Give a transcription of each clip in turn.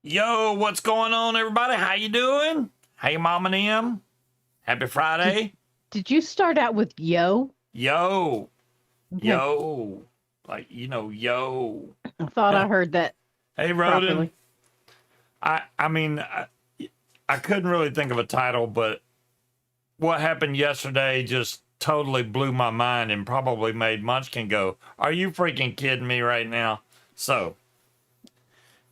Yo, what's going on, everybody? How you doing? Hey, Mom and M. Happy Did Friday. did you start out with yo? Yo, Okay. yo, yo. I thought I heard that Hey, Roden. properly. I couldn't really think of a title, but what happened yesterday just totally blew my mind and probably made Munchkin go, "Are you freaking kidding me right now?" So,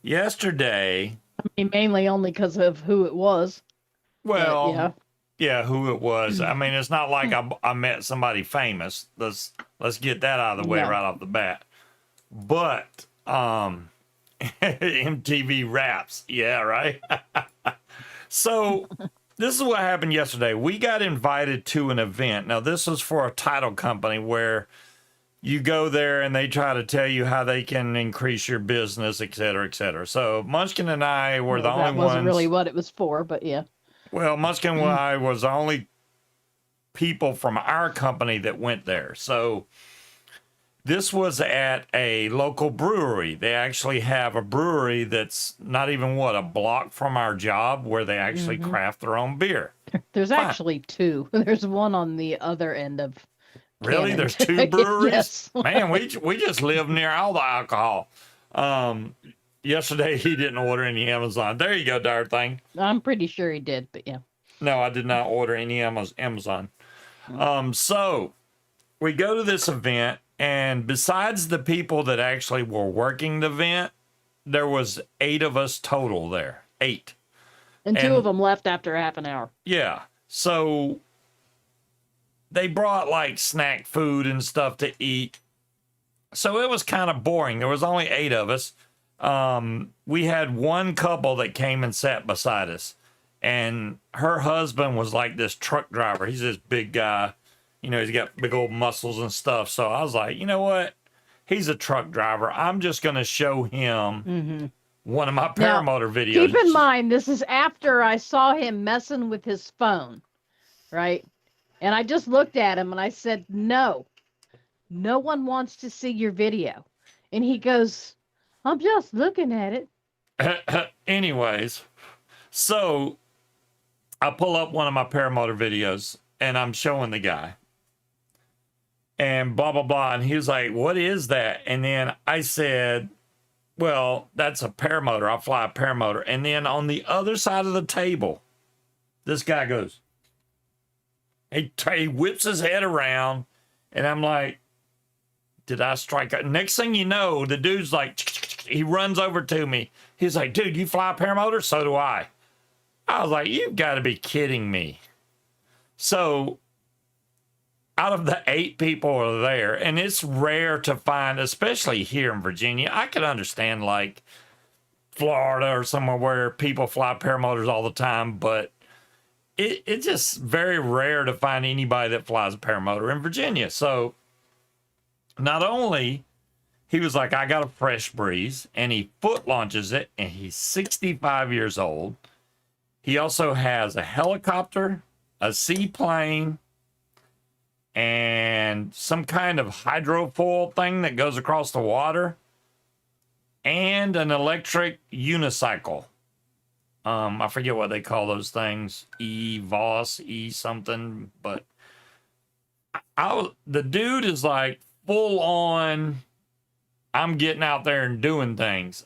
yesterday, I mean, mainly only because of who it was. But well, yeah. yeah, who it was. I mean, it's not like I met somebody famous. Let's get that out of the way No. right off the bat. But MTV Raps, yeah, right. So this is what happened yesterday. We got invited to an event. Now this was for a title company where you go there and they try to tell you how they can increase your business, et cetera, et cetera. So Munchkin and I were the Well, only that wasn't really ones. what it was for, but yeah. Well, Munchkin and I was the only people from our company that went there. So this was at a local brewery. They actually have a brewery that's not even a block from our job where they actually Hmm. craft their own beer. There's Fine. actually two. There's one on the other end of Really? Cannon. There's two breweries? Yes. Man, we just live near all the alcohol. Um, yesterday he didn't order any Amazon. There you go, darn thing. I'm pretty sure he did, but yeah. No, I did not order any Amazon. Mm. So we go to this event, and besides the people that actually were working the event, there was 8 of us total there. 8. And two of And them left after half an hour. yeah, so they brought like snack food and stuff to eat. So it was kind of boring. There was only 8 of us. We had one couple that came and sat beside us, and her husband was like this truck driver. He's this big guy. You know, he's got big old muscles and stuff. So I was like, you know what? He's a truck driver. I'm just going to show him Hmm. one of my Now, paramotor keep in videos. mind, this is after I saw him messing with his phone, right? And I just looked at him and I said, no, no one wants to see your video. And he goes, I'm just looking at it. Anyways, so I pull up one of my paramotor videos and I'm showing the guy and blah, blah, blah. And he was like, what is that? And then I said, well, that's a paramotor. I fly a paramotor. And then on the other side of the table, this guy goes, he whips his head around. And I'm like, did I strike out? Next thing you know, the dude's like, he runs over to me. He's like, dude, you fly a paramotor? So do I. I was like, you've got to be kidding me. So out of the 8 people are there, and it's rare to find, especially here in Virginia. I could understand like Florida or somewhere where people fly paramotors all the time, but it's just very rare to find anybody that flies a paramotor in Virginia. So not only he was like, I got a fresh breeze, and he foot launches it, and he's 65 years old. He also has a helicopter, a seaplane, and some kind of hydrofoil thing that goes across the water, and an electric unicycle. I forget what they call those things, E-Voss, E something, but the dude is like full on, I'm getting out there and doing things.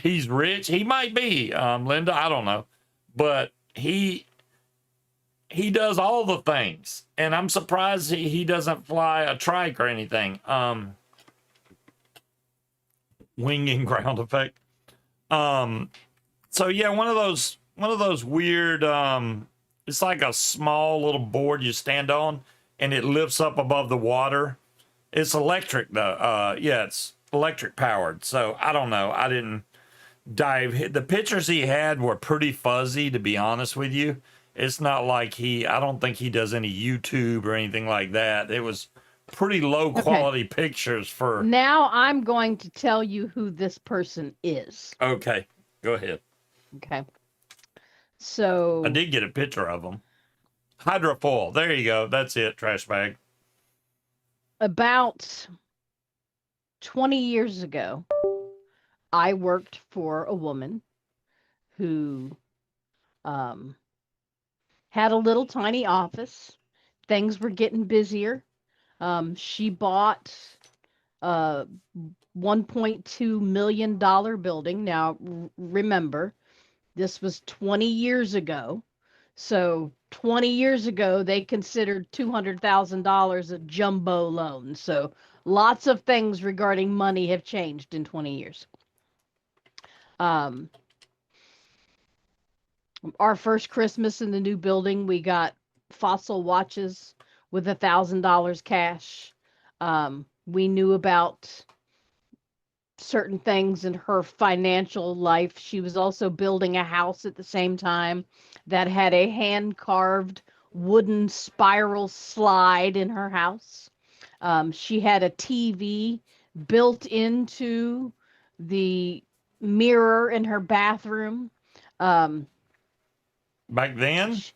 He's rich. He might be, Linda, I don't know, but he does all the things, and I'm surprised he doesn't fly a trike or anything. Winging ground effect. So yeah, one of those weird. It's like a small little board you stand on, and it lifts up above the water. It's electric though. Yeah, it's electric powered. So I don't know. I didn't dive. The pictures he had were pretty fuzzy, to be honest with you. It's not like I don't think he does any YouTube or anything like that. It was pretty low Okay. quality pictures for. Now I'm going to tell you who this person is. Okay, go ahead. Okay. I So did get a picture of him. Hydrofoil. There you go. That's it. Trash bag. about 20 years ago, I worked for a woman who um, had a little tiny office. Things were getting busier. She bought a $1.2 million building. Now, remember, this was 20 years ago. So 20 years ago, they considered $200,000 a jumbo loan. So lots of things regarding money have changed in 20 years. Um, our first Christmas in the new building, we got Fossil watches with $1,000 cash. We knew about certain things in her financial life. She was also building a house at the same time that had a hand carved wooden spiral slide in her house. She had a TV built into the mirror in her bathroom. Um, Back then? sh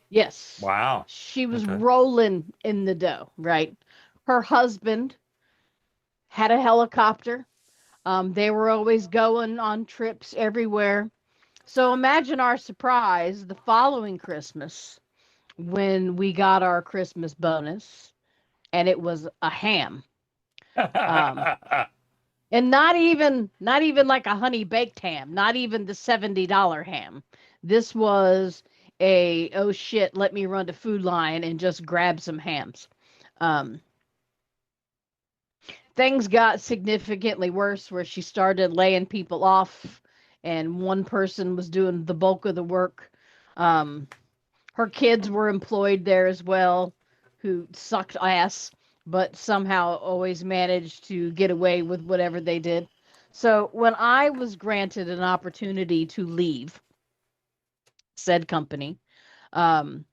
yes, Wow. she was Okay. rolling in the dough, right? Her husband had a helicopter. They were always going on trips everywhere. So imagine our surprise the following Christmas when we got our Christmas bonus and it was a ham. Um, and not even like a honey baked ham, not even the $70 ham. This was a oh shit, let me run to Food Line and just grab some hams. Um, things got significantly worse where she started laying people off and one person was doing the bulk of the work. Um, her kids were employed there as well, who sucked ass, but somehow always managed to get away with whatever they did. So when I was granted an opportunity to leave said company, um,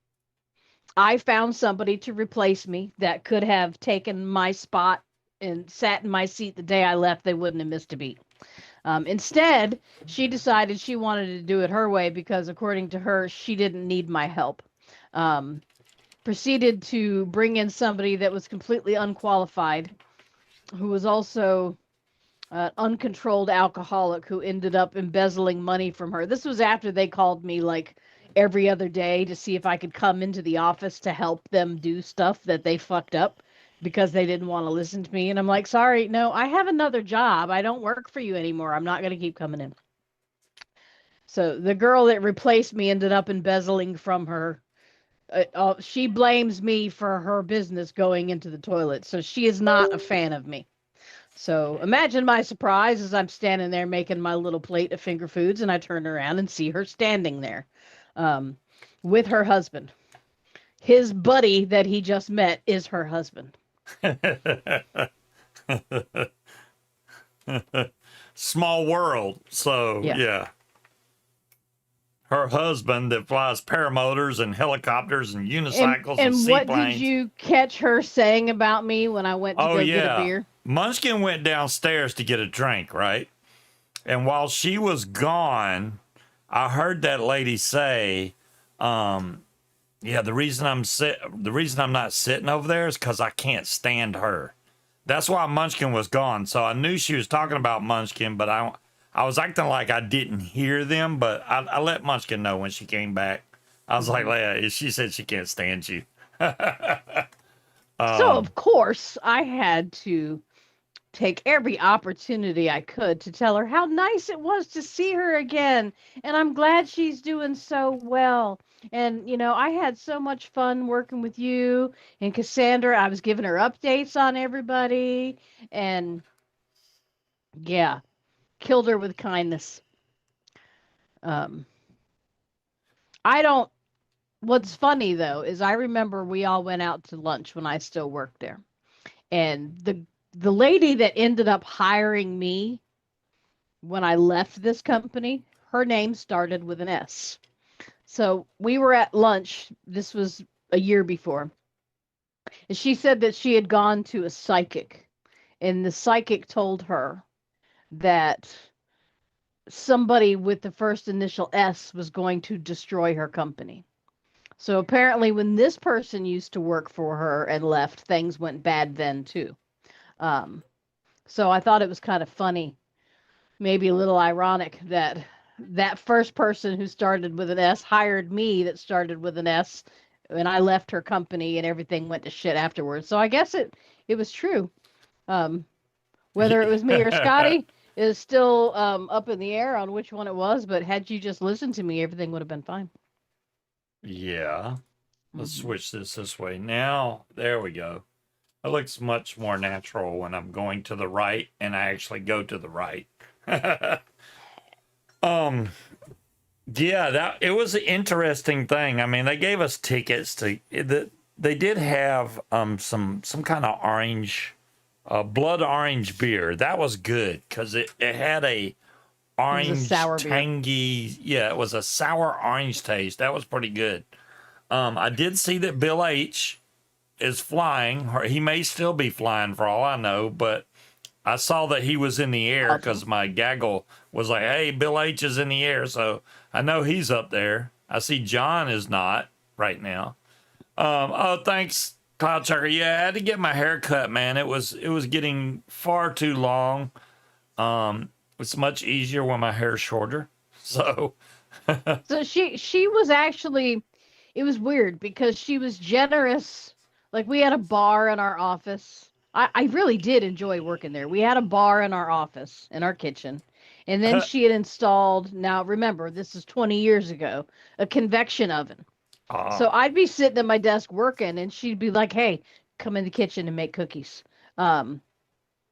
I found somebody to replace me that could have taken my spot and sat in my seat the day I left. They wouldn't have missed a beat. Instead, she decided she wanted to do it her way because, according to her, she didn't need my help. Um, Proceeded to bring in somebody that was completely unqualified, who was also an uncontrolled alcoholic who ended up embezzling money from her. This was after they called me like every other day to see if I could come into the office to help them do stuff that they fucked up because they didn't want to listen to me. And I'm like, sorry, no, I have another job. I don't work for you anymore. I'm not going to keep coming in. So the girl that replaced me ended up embezzling from her. She blames me for her business going into the toilet. So she is not a fan of me. So imagine my surprise as I'm standing there making my little plate of finger foods, and I turn around and see her standing there um, with her husband. His buddy that he just met is her husband. Small world. So, Yeah. yeah. Her husband that flies paramotors and helicopters and unicycles and And what did seaplanes. you catch her saying about me when I went to Oh, go get a yeah. beer? Munchkin went downstairs to get a drink, right? And while she was gone, I heard that lady say, yeah, the reason I'm not sitting over there is because I can't stand her. That's why Munchkin was gone. So I knew she was talking about Munchkin, but I was acting like I didn't hear them. But I let Munchkin know when she came back. I was like, Leia, she said she can't stand you. So, of course, I had to take every opportunity I could to tell her how nice it was to see her again. And I'm glad she's doing so well. And, I had so much fun working with you and Cassandra. I was giving her updates on everybody. And yeah, killed her with kindness. Um, I don't, what's funny though is I remember we all went out to lunch when I still worked there. And the lady that ended up hiring me when I left this company, her name started with an S. So we were at lunch. This was a year before. And she said that she had gone to a psychic, and the psychic told her that somebody with the first initial S was going to destroy her company. So apparently, when this person used to work for her and left, things went bad then too. Um, so I thought it was kind of funny. maybe a little ironic that that first person who started with an S hired me that started with an S, and I left her company and everything went to shit afterwards. So I guess it was true. Um, Whether it was me or Yeah. Scotty is still up in the air on which one it was, but had you just listened to me, everything would have been fine. Yeah. Let's Hmm. switch this way. Now, there we go. It looks much more natural when I'm going to the right and I actually go to the right. um yeah, that it was an interesting thing. I mean, they gave us tickets to they did have some kind of orange blood orange beer. That was good cuz it had a It was a orange sour beer. tangy, yeah, it was a sour orange taste. That was pretty good. I did see that Bill H is flying, or he may still be flying for all I know, but I saw that he was in the air Awesome. because my gaggle was like, hey, Bill H is in the air. So I know he's up there. I see John is not right now. Oh, thanks, Cloud Chucker. Yeah, I had to get my hair cut, man. It was getting far too long. It's much easier when my hair's shorter. So So she was actually, it was weird because she was generous. Like we had a bar in our office. I really did enjoy working there. We had a bar in our office, in our kitchen. And then she had installed, now remember, this is 20 years ago, a convection oven. So ah, I'd be sitting at my desk working and she'd be like, "Hey, come in the kitchen and make cookies." Um,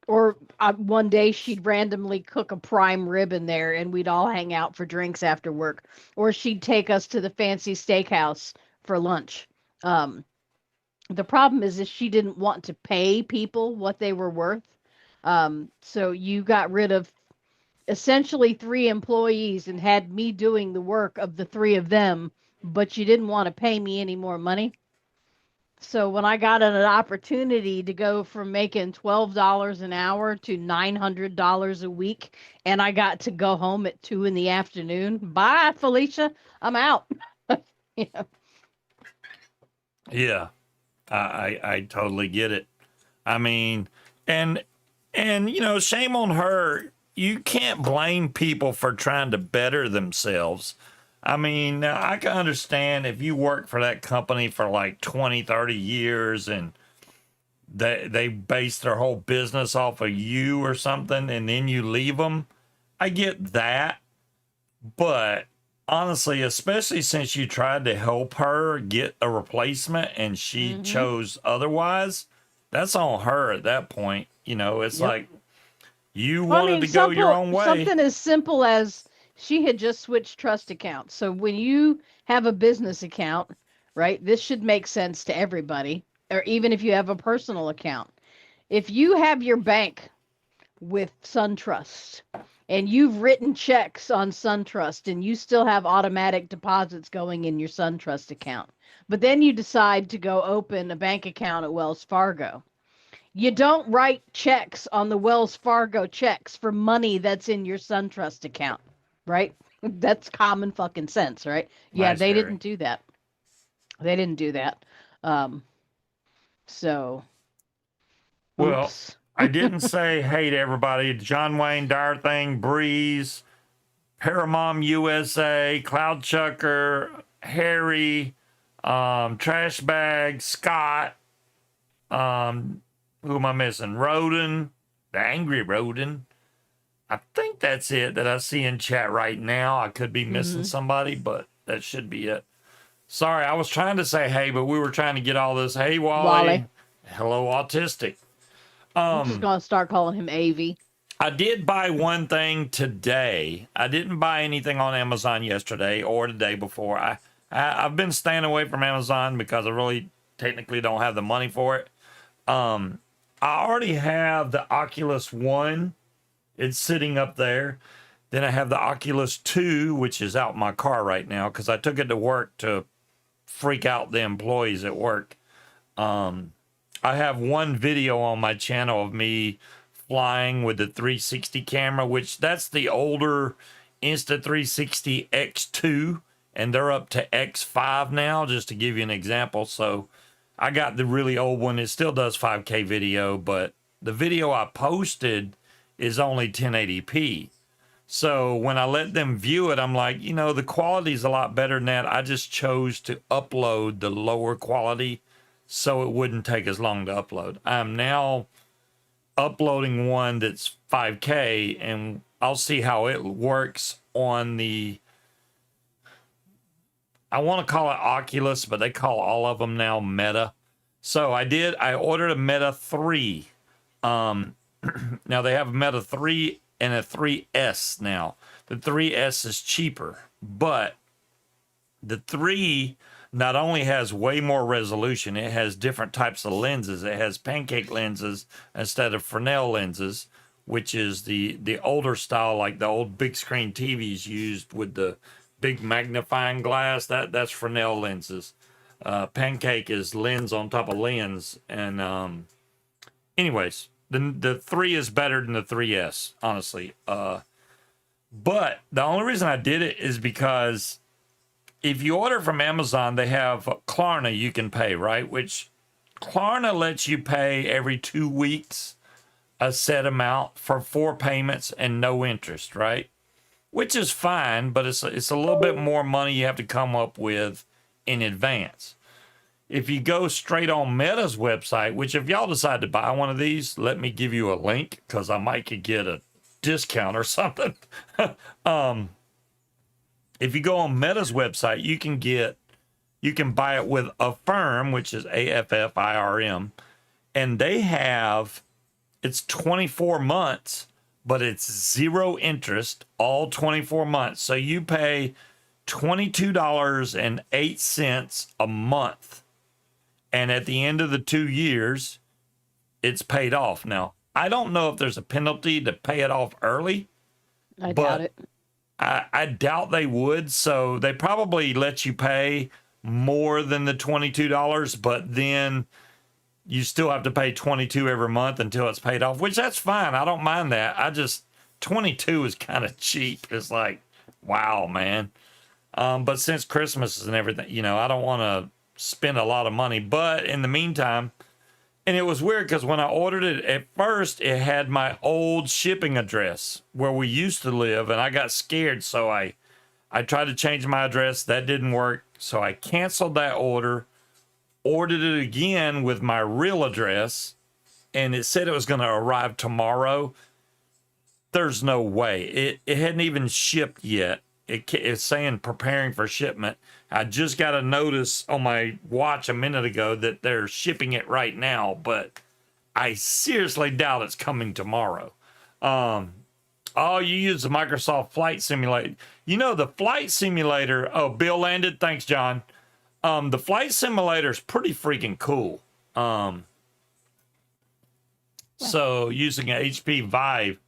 or one day she'd randomly cook a prime rib in there and we'd all hang out for drinks after work, or she'd take us to the fancy steakhouse for lunch. um, the problem is she didn't want to pay people what they were worth. So you got rid of essentially three employees and had me doing the work of the three of them, but you didn't want to pay me any more money. So when I got an opportunity to go from making $12 an hour to $900 a week, and I got to go home at 2 in the afternoon, bye, Felicia, I'm out. Yeah. yeah, I totally get it. I mean, and shame on her. You can't blame people for trying to better themselves. I mean, now I can understand if you work for that company for like 20, 30 years and they base their whole business off of you or something and then you leave them. I get that. But honestly, especially since you tried to help her get a replacement and she Hmm. chose otherwise, that's on her at that point. It's Yep. like you Well, I wanted mean, to go your own way. something as simple as she had just switched trust accounts. So when you have a business account, right, this should make sense to everybody, or even if you have a personal account. If you have your bank with SunTrust and you've written checks on SunTrust and you still have automatic deposits going in your SunTrust account, but then you decide to go open a bank account at Wells Fargo, you don't write checks on the Wells Fargo checks for money that's in your SunTrust account, right? That's common fucking sense, right? Yeah, Nice, they didn't Harry. do that. They didn't do that. Um, so, Well, oops. I didn't say hey to everybody. John Wayne, Dire Thing, Breeze, Paramom USA, Cloud Chucker, Harry, Trash Bag, Scott, who am I missing? Roden, the Angry Roden. I think that's it that I see in chat right now. I could be missing Hmm. somebody, but that should be it. Sorry, I was trying to say hey, but we were trying to get all this. Hey, Wally. Wally. Hello, autistic. I'm just Um, gonna start calling him AV. I did buy one thing today. I didn't buy anything on Amazon yesterday or the day before. I've been staying away from Amazon because I really technically don't have the money for it. I already have the Oculus One. It's sitting up there. Then I have the Oculus 2, which is out in my car right now because I took it to work to freak out the employees at work. I have one video on my channel of me flying with the 360 camera, which that's the older Insta360 X2, and they're up to X5 now, just to give you an example. So I got the really old one. It still does 5K video, but the video I posted is only 1080p. So when I let them view it, I'm like, you know, the quality's a lot better than that. I just chose to upload the lower quality so it wouldn't take as long to upload. I'm now uploading one that's 5K, and I'll see how it works on the, I want to call it Oculus, but they call all of them now Meta. So I ordered a Meta 3. Now they have a Meta 3 and a 3S now. The 3S is cheaper, but the 3 not only has way more resolution, it has different types of lenses. It has pancake lenses instead of Fresnel lenses, which is the older style, like the old big screen TVs used with the big magnifying glass. That's Fresnel lenses. Pancake is lens on top of lens. And anyways, the 3 is better than the 3S, honestly. But the only reason I did it is because if you order from Amazon, they have Klarna you can pay, right? Which Klarna lets you pay every 2 weeks a set amount for 4 payments and no interest, right? Which is fine, but it's a little bit more money you have to come up with in advance. If you go straight on Meta's website, which if y'all decide to buy one of these, let me give you a link because I might could get a discount or something. If you go on Meta's website, you can buy it with Affirm, which is AFFIRM, and they have, it's 24 months, but it's 0 interest all 24 months. So you pay $22.08 a month. And at the end of the 2 years, it's paid off. Now, I don't know if there's a penalty to pay it off early. I doubt it. I doubt they would. So they probably let you pay more than the $22, but then you still have to pay $22 every month until it's paid off, which that's fine. I don't mind that. I just, $22 is kind of cheap. It's like, wow, man. But since Christmas and everything, you know, I don't want to spend a lot of money. But in the meantime, and it was weird because when I ordered it at first, it had my old shipping address where we used to live, and I got scared. So I tried to change my address. That didn't work. So I canceled that ordered it again with my real address, and it said it was going to arrive tomorrow. There's no way. It hadn't even shipped yet. It's saying preparing for shipment. I just got a notice on my watch a minute ago that they're shipping it right now, but I seriously doubt it's coming tomorrow. Oh, you use the Microsoft Flight Simulator. You know, the Flight Simulator. Oh, Bill landed. Thanks, John. The Flight Simulator is pretty freaking cool. So using an HP Vive.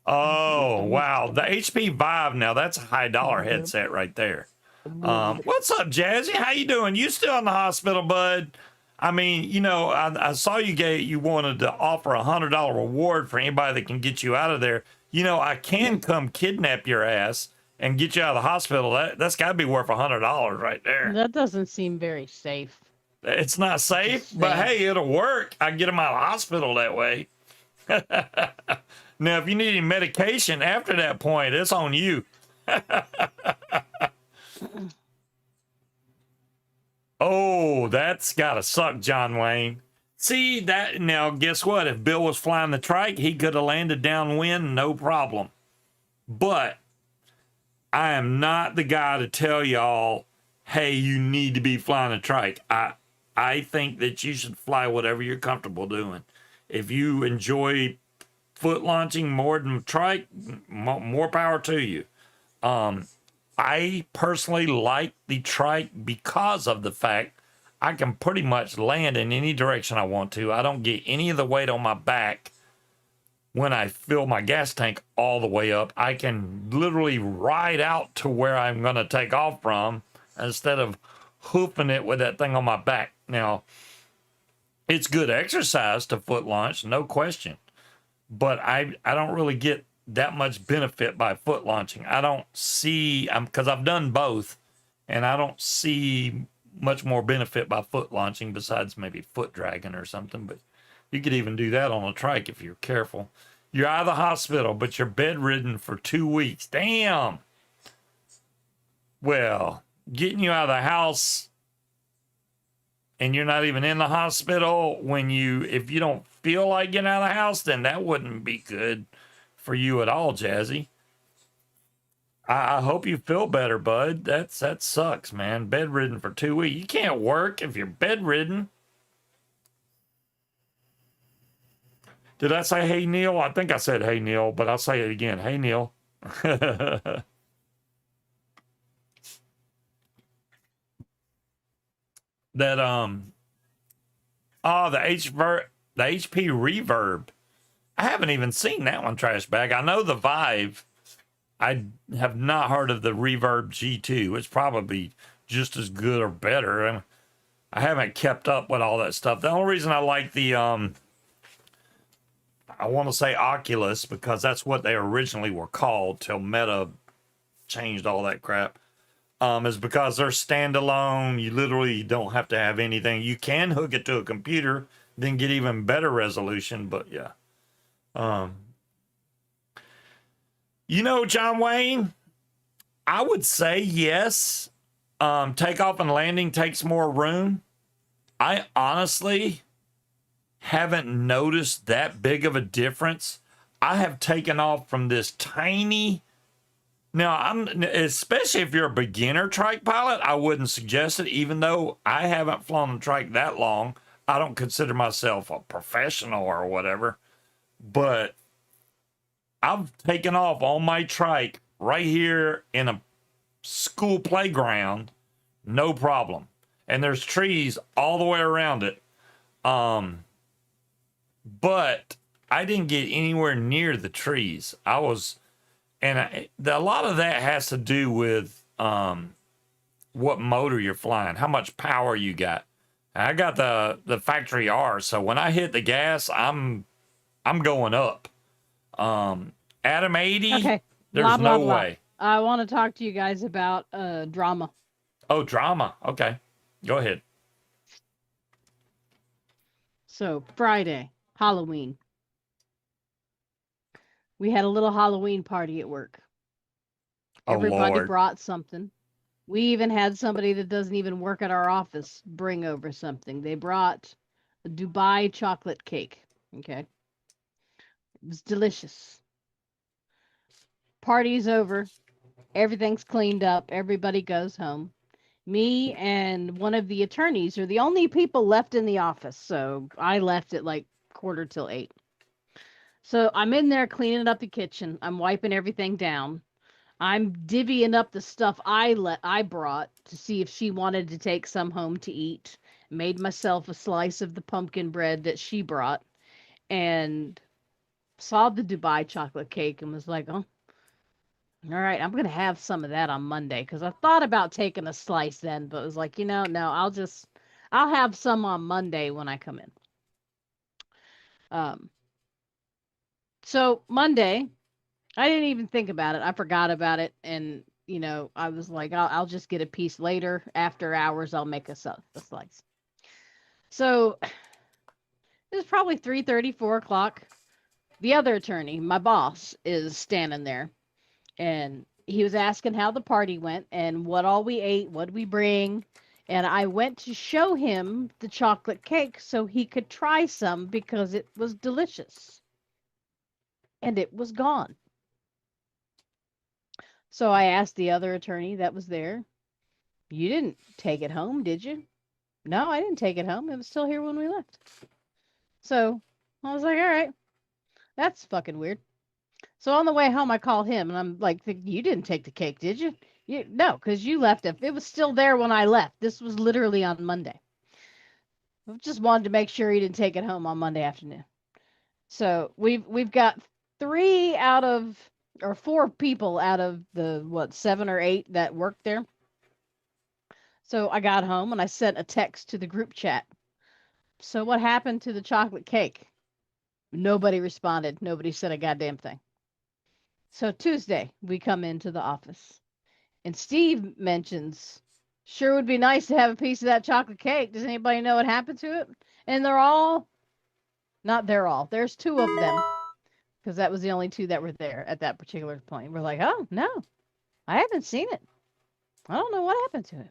Oh, wow. The HP Vive now, that's a high dollar headset right there. What's up, Jazzy? How you doing? You still in the hospital, bud? I mean, you know, I saw you wanted to offer $100 reward for anybody that can get you out of there. You know, I can come kidnap your ass and get you out of the hospital. That's got to be worth $100 right there. That doesn't seem very safe. It's not safe, but hey, it'll work. I can get them out of the hospital that way. Now, if you need any medication after that point, it's on you. Oh, that's gotta suck, John Wayne. See that now? Guess what? If Bill was flying the trike, he could have landed downwind, no problem. But I am not the guy to tell y'all, hey, you need to be flying a trike. I think that you should fly whatever you're comfortable doing. If you enjoy foot launching more than trike, more power to you. I personally like the trike because of the fact I can pretty much land in any direction I want to. I don't get any of the weight on my back when I fill my gas tank all the way up. I can literally ride out to where I'm going to take off from instead of hoofing it with that thing on my back. Now, it's good exercise to foot launch, no question. But I don't really get that much benefit by foot launching. I don't see, because I've done both, and I don't see much more benefit by foot launching besides maybe foot dragging or something. But you could even do that on a trike if you're careful. You're out of the hospital, but you're bedridden for 2 weeks. Damn. Well, getting you out of the house and you're not even in the hospital if you don't feel like getting out of the house, then that wouldn't be good for you at all, Jazzy. I hope you feel better, bud. That sucks, man. Bedridden for 2 weeks. You can't work if you're bedridden. Did I say hey Neil? I think I said hey Neil, but I'll say it again. Hey Neil. That the HP Reverb. I haven't even seen that one, trash bag. I know the Vive. I have not heard of the Reverb G2. It's probably just as good or better. And I haven't kept up with all that stuff. The only reason I like the I want to say Oculus, because that's what they originally were called till Meta changed all that crap, is because they're standalone. You literally don't have to have anything. You can hook it to a computer, then get even better resolution, but yeah. John Wayne, I would say yes. Takeoff and landing takes more room. I honestly haven't noticed that big of a difference. I have taken off from this tiny. Now, especially if you're a beginner trike pilot, I wouldn't suggest it, even though I haven't flown a trike that long. I don't consider myself a professional or whatever, but I've taken off on my trike right here in a school playground, no problem. And there's trees all the way around it. But I didn't get anywhere near the trees. A lot of that has to do with what motor you're flying, how much power you got. I got the factory R, so when I hit the gas, I'm going up. Adam 80, Okay. there's no way. I want to talk to you guys about drama. Oh, drama. Okay. Go ahead. So, Friday, Halloween. We had a little Halloween party at work. Oh, Everybody Lord. brought something. We even had somebody that doesn't even work at our office bring over something. They brought a Dubai chocolate cake. Okay. It was delicious. Party's over. Everything's cleaned up. Everybody goes home. Me and one of the attorneys are the only people left in the office. So I left at like 7:45. So I'm in there cleaning up the kitchen. I'm wiping everything down. I'm divvying up the stuff I brought to see if she wanted to take some home to eat. Made myself a slice of the pumpkin bread that she brought, and saw the Dubai chocolate cake and was like, "Oh, all right, I'm gonna have some of that on Monday." Because I thought about taking a slice then, but it was like, no, I'll have some on Monday when I come in. So Monday, I didn't even think about it. I forgot about it. And, I was like, I'll just get a piece later. After hours, I'll make a slice. So it was probably 3:30, 4:00. The other attorney, my boss, is standing there. And he was asking how the party went and what all we ate, what we bring. And I went to show him the chocolate cake so he could try some because it was delicious. And it was gone. So I asked the other attorney that was there, "You didn't take it home, did you?" "No, I didn't take it home. It was still here when we left." So I was like, all right, that's fucking weird. So on the way home, I call him and I'm like, "You didn't take the cake, did you?" No, because you left it. It was still there when I left. This was literally on Monday. I just wanted to make sure he didn't take it home on Monday afternoon. So we've got 4 people out of the 7 or 8 that worked there. So I got home and I sent a text to the group chat. "So what happened to the chocolate cake?" Nobody responded. Nobody said a goddamn thing. So Tuesday, we come into the office and Steve mentions, "Sure would be nice to have a piece of that chocolate cake. Does anybody know what happened to it?" And there's 2 of them because that was the only two that were there at that particular point. We're like, oh, no, I haven't seen it. I don't know what happened to it.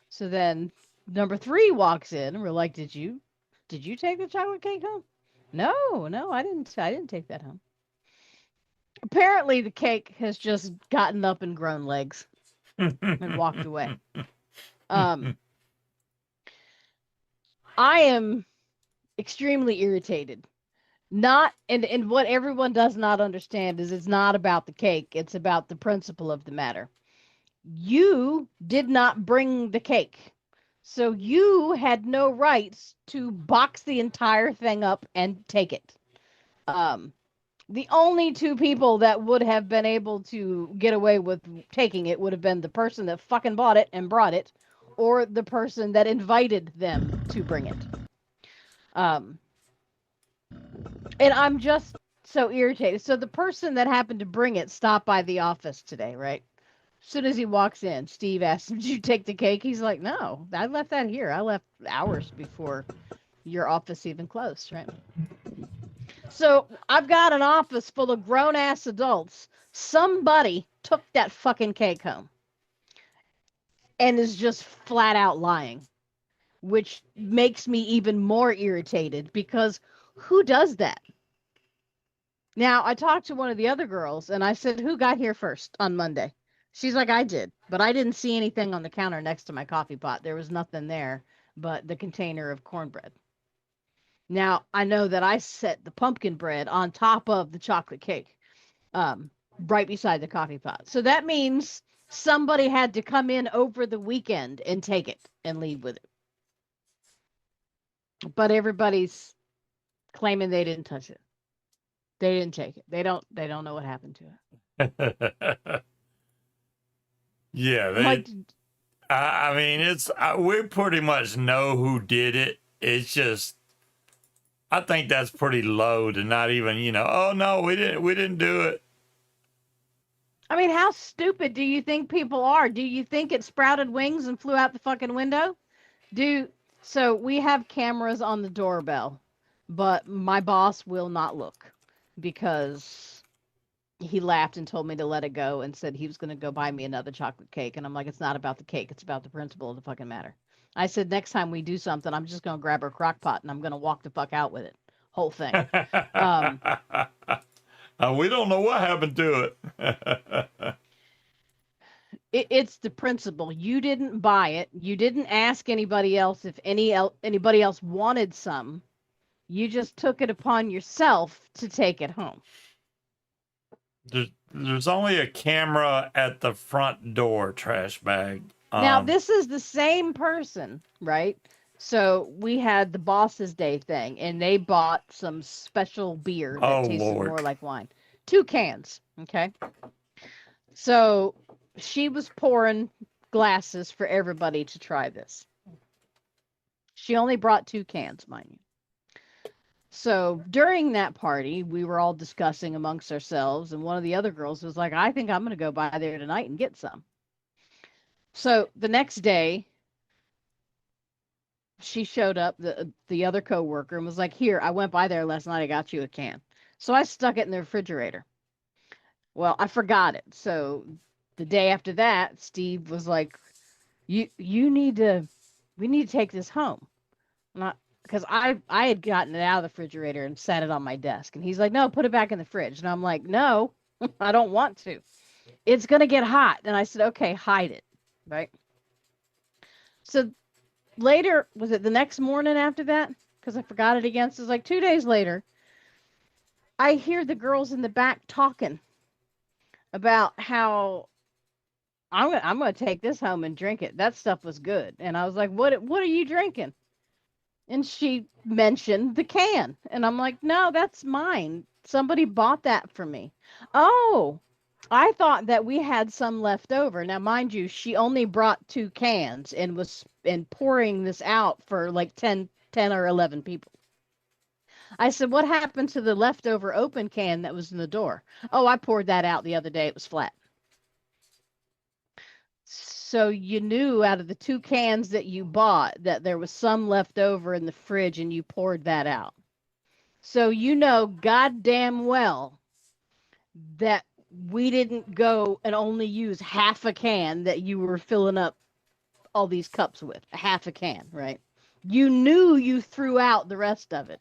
So then number 3 walks in and we're like, did you take the chocolate cake home? No, I didn't take that home. Apparently the cake has just gotten up and grown legs and walked away. I am extremely irritated. Not and what everyone does not understand is it's not about the cake, it's about the principle of the matter. You did not bring the cake. So you had no rights to box the entire thing up and take it. The only two people that would have been able to get away with taking it would have been the person that fucking bought it and brought it, or the person that invited them to bring it. And I'm just so irritated. So the person that happened to bring it stopped by the office today, right? As soon as he walks in, Steve asks him, did you take the cake? He's like, no, I left that here. I left hours before your office even closed, right? So I've got an office full of grown-ass adults. Somebody took that fucking cake home and is just flat out lying, which makes me even more irritated because who does that? Now, I talked to one of the other girls and I said, who got here first on Monday? She's like, I did, but I didn't see anything on the counter next to my coffee pot. There was nothing there but the container of cornbread. Now, I know that I set the pumpkin bread on top of the chocolate cake, right beside the coffee pot. So that means somebody had to come in over the weekend and take it and leave with it. But everybody's claiming they didn't touch it. They didn't take it. They don't know what happened to it. Yeah, Like, I mean, it's we pretty much know who did it. It's just, I think that's pretty low to not even, oh no, we didn't do it. I mean, how stupid do you think people are? Do you think it sprouted wings and flew out the fucking window? So we have cameras on the doorbell, but my boss will not look because he laughed and told me to let it go and said he was going to go buy me another chocolate cake. And I'm like, it's not about the cake. It's about the principle of the fucking matter. I said, next time we do something, I'm just going to grab her crock pot and I'm going to walk the fuck out with it. Whole thing. We don't know what happened to it. It's the principle. You didn't buy it. You didn't ask anybody else if anybody else wanted some. You just took it upon yourself to take it home. There's only a camera at the front door, trash bag. Now, this is the same person, right? So we had the Boss's Day thing, and they bought some special beer that tasted more like wine. 2 cans, okay? So she was pouring glasses for everybody to try this. She only brought 2 cans, mind you. So during that party, we were all discussing amongst ourselves, and one of the other girls was like, I think I'm going to go by there tonight and get some. So the next day, she showed up, the other coworker, and was like, here, I went by there last night. I got you a can. So I stuck it in the refrigerator. Well, I forgot it. So the day after that, Steve was like, we need to take this home. Because I had gotten it out of the refrigerator and sat it on my desk. And he's like, no, put it back in the fridge. And I'm like, no, I don't want to. It's going to get hot. And I said, okay, hide it. Right. So later, was it the next morning after that? Because I forgot it again. So it was like 2 days later, I hear the girls in the back talking about how I'm going to take this home and drink it. That stuff was good. And I was like, what are you drinking? And she mentioned the can. And I'm like, no, that's mine. Somebody bought that for me. Oh, I thought that we had some left over. Now, mind you, she only brought 2 cans and was pouring this out for like 10 or 11 people. I said, what happened to the leftover open can that was in the door? Oh, I poured that out the other day. It was flat. So you knew out of the 2 cans that you bought that there was some left over in the fridge and you poured that out. So you know goddamn well that we didn't go and only use half a can that you were filling up all these cups with. Half a can, right? You knew you threw out the rest of it.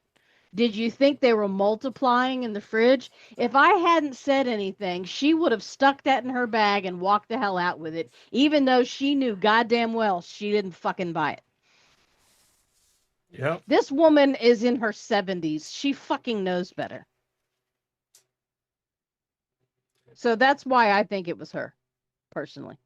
Did you think they were multiplying in the fridge? If I hadn't said anything, she would have stuck that in her bag and walked the hell out with it, even though she knew goddamn well she didn't fucking buy it. Yep. This woman is in her 70s. She fucking knows better. So that's why I think it was her, personally.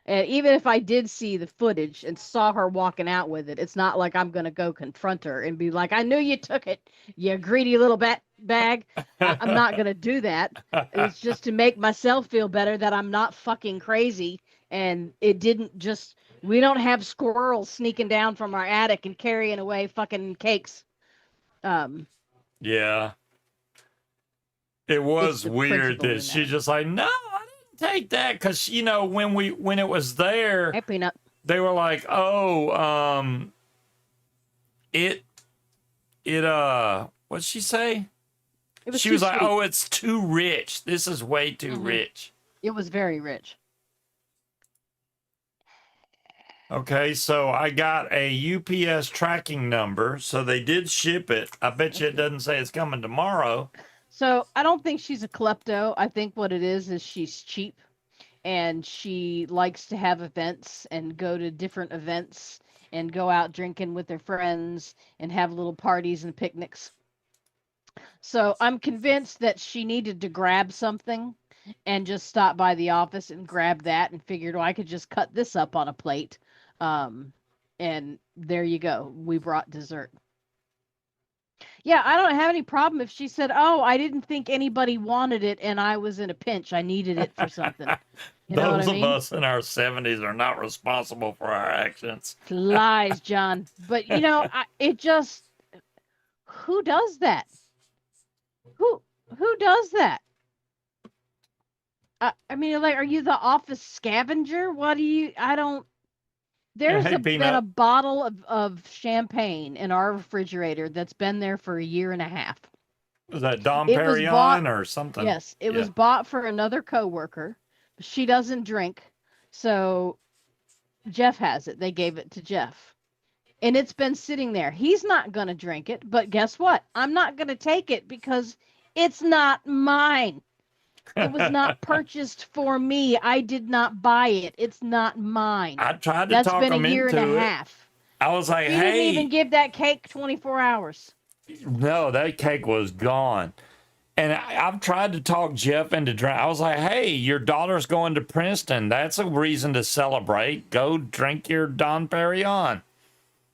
And even if I did see the footage and saw her walking out with it, it's not like I'm going to go confront her and be like, I knew you took it, you greedy little bag. I'm not going to do that. It's just to make myself feel better that I'm not fucking crazy. And it didn't just, we don't have squirrels sneaking down from our attic and carrying away fucking cakes. Yeah. It was the weird principle that in she that. just like, no, I didn't take that. Because, you know, when it was there, Hey, Peanut. they were like, oh, what'd she say? It was She too was like, sweet. oh, it's too rich. This is way too rich. It was very rich. Okay, so I got a UPS tracking number. So they did ship it. I bet you it doesn't say it's coming tomorrow. So I don't think she's a klepto. I think what it is she's cheap and she likes to have events and go to different events and go out drinking with her friends and have little parties and picnics. So I'm convinced that she needed to grab something and just stop by the office and grab that and figured, oh, I could just cut this up on a plate. And there you go. We brought dessert. Yeah, I don't have any problem if she said, "Oh, I didn't think anybody wanted it and I was in a pinch. I needed it for something." You know what I Those of mean? us in our 70s are not responsible for our actions. Lies, John. But it just who does that? Who who does that? I mean, like, are you the office scavenger? What do you? I don't. There's Hey, been a Peanut. bottle of champagne in our refrigerator that's been there for a year and a half. Was that Dom It was bought. Perignon or something? Yes, it Yeah. was bought for another coworker. She doesn't drink, so Jeff has it. They gave it to Jeff. And it's been sitting there. He's not going to drink it, but guess what? I'm not going to take it because it's not mine. It was not purchased for me. I did not buy it. It's not mine. I tried to That's talk been a them year and into a it. half. I was like, She didn't even hey, give that cake 24 hours. no, that cake was gone. And I've tried to talk Jeff into drink. I was like, hey, your daughter's going to Princeton. That's a reason to celebrate. Go drink your Don Perignon.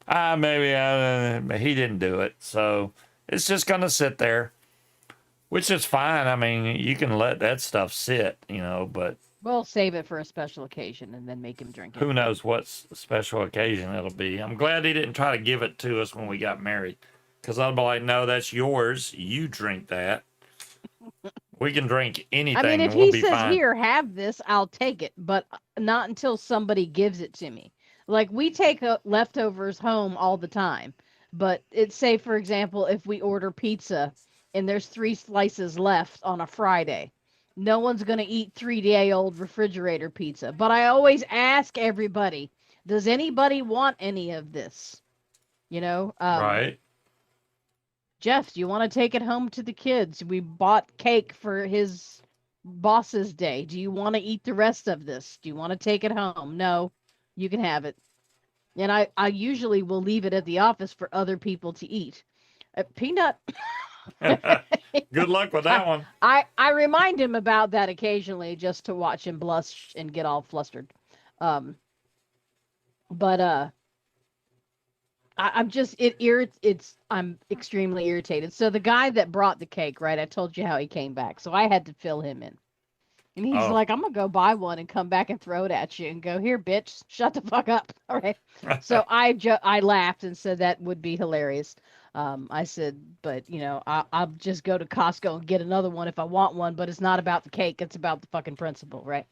Maybe he didn't do it. So it's just going to sit there, which is fine. I mean, you can let that stuff sit, but We'll save it for a special occasion and then make him drink it. who knows what special occasion it'll be. I'm glad he didn't try to give it to us when we got married, because I'd be like, no, that's yours. You drink that. We can drink anything. I mean, if and we'll he be says, fine. here, have this, I'll take it, but not until somebody gives it to me. Like, we take leftovers home all the time, but it's, say, for example, if we order pizza and there's 3 slices left on a Friday, no one's going to eat 3-day-old refrigerator pizza. But I always ask everybody, does anybody want any of this? Right. Jeff, do you want to take it home to the kids? We bought cake for his boss's day. Do you want to eat the rest of this? Do you want to take it home? No, you can have it. And I usually will leave it at the office for other people to eat. Peanut. Good luck with that one. I remind him about that occasionally just to watch him blush and get all flustered. But I'm just I'm extremely irritated. So the guy that brought the cake, right? I told you how he came back. So I had to fill him in. And he's like, I'm gonna go buy one and come back and throw it at you and go, here, bitch, shut the fuck up. All right. So I laughed and said that would be hilarious. I said, but I'll just go to Costco and get another one if I want one, but it's not about the cake, it's about the fucking principle, right?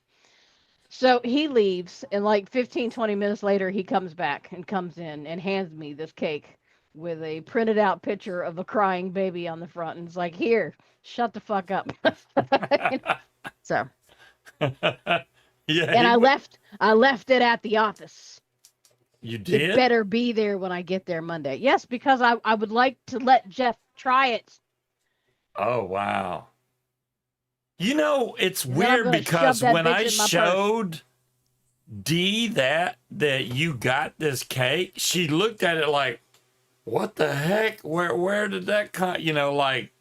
So he leaves, and like 15, 20 minutes later, he comes back and comes in and hands me this cake. with a printed out picture of a crying baby on the front, and it's like, here, shut the fuck up. You know? So, Yeah, and I left it at the office. you It did? better be there when I get there Monday. Yes, because I would like to let Jeff try it. Oh, wow. You know, it's And then I'm weird gonna shove because that when bitch I in my purse. showed Dee that you got this cake, she looked at it like, what the heck? Where did that come? You know, like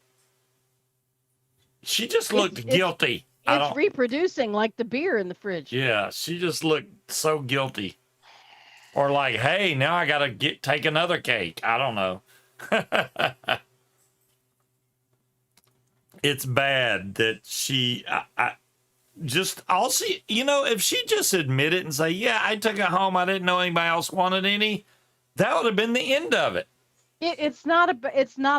she just It's looked it's guilty. I it's don't. reproducing like the beer in the fridge. Yeah, she just looked so guilty. Or like, hey, now I gotta take another cake. I don't know. It's bad that I just all she, you know, if she just admit it and say, yeah, I took it home, I didn't know anybody else wanted any, that would have been the end of it. It's not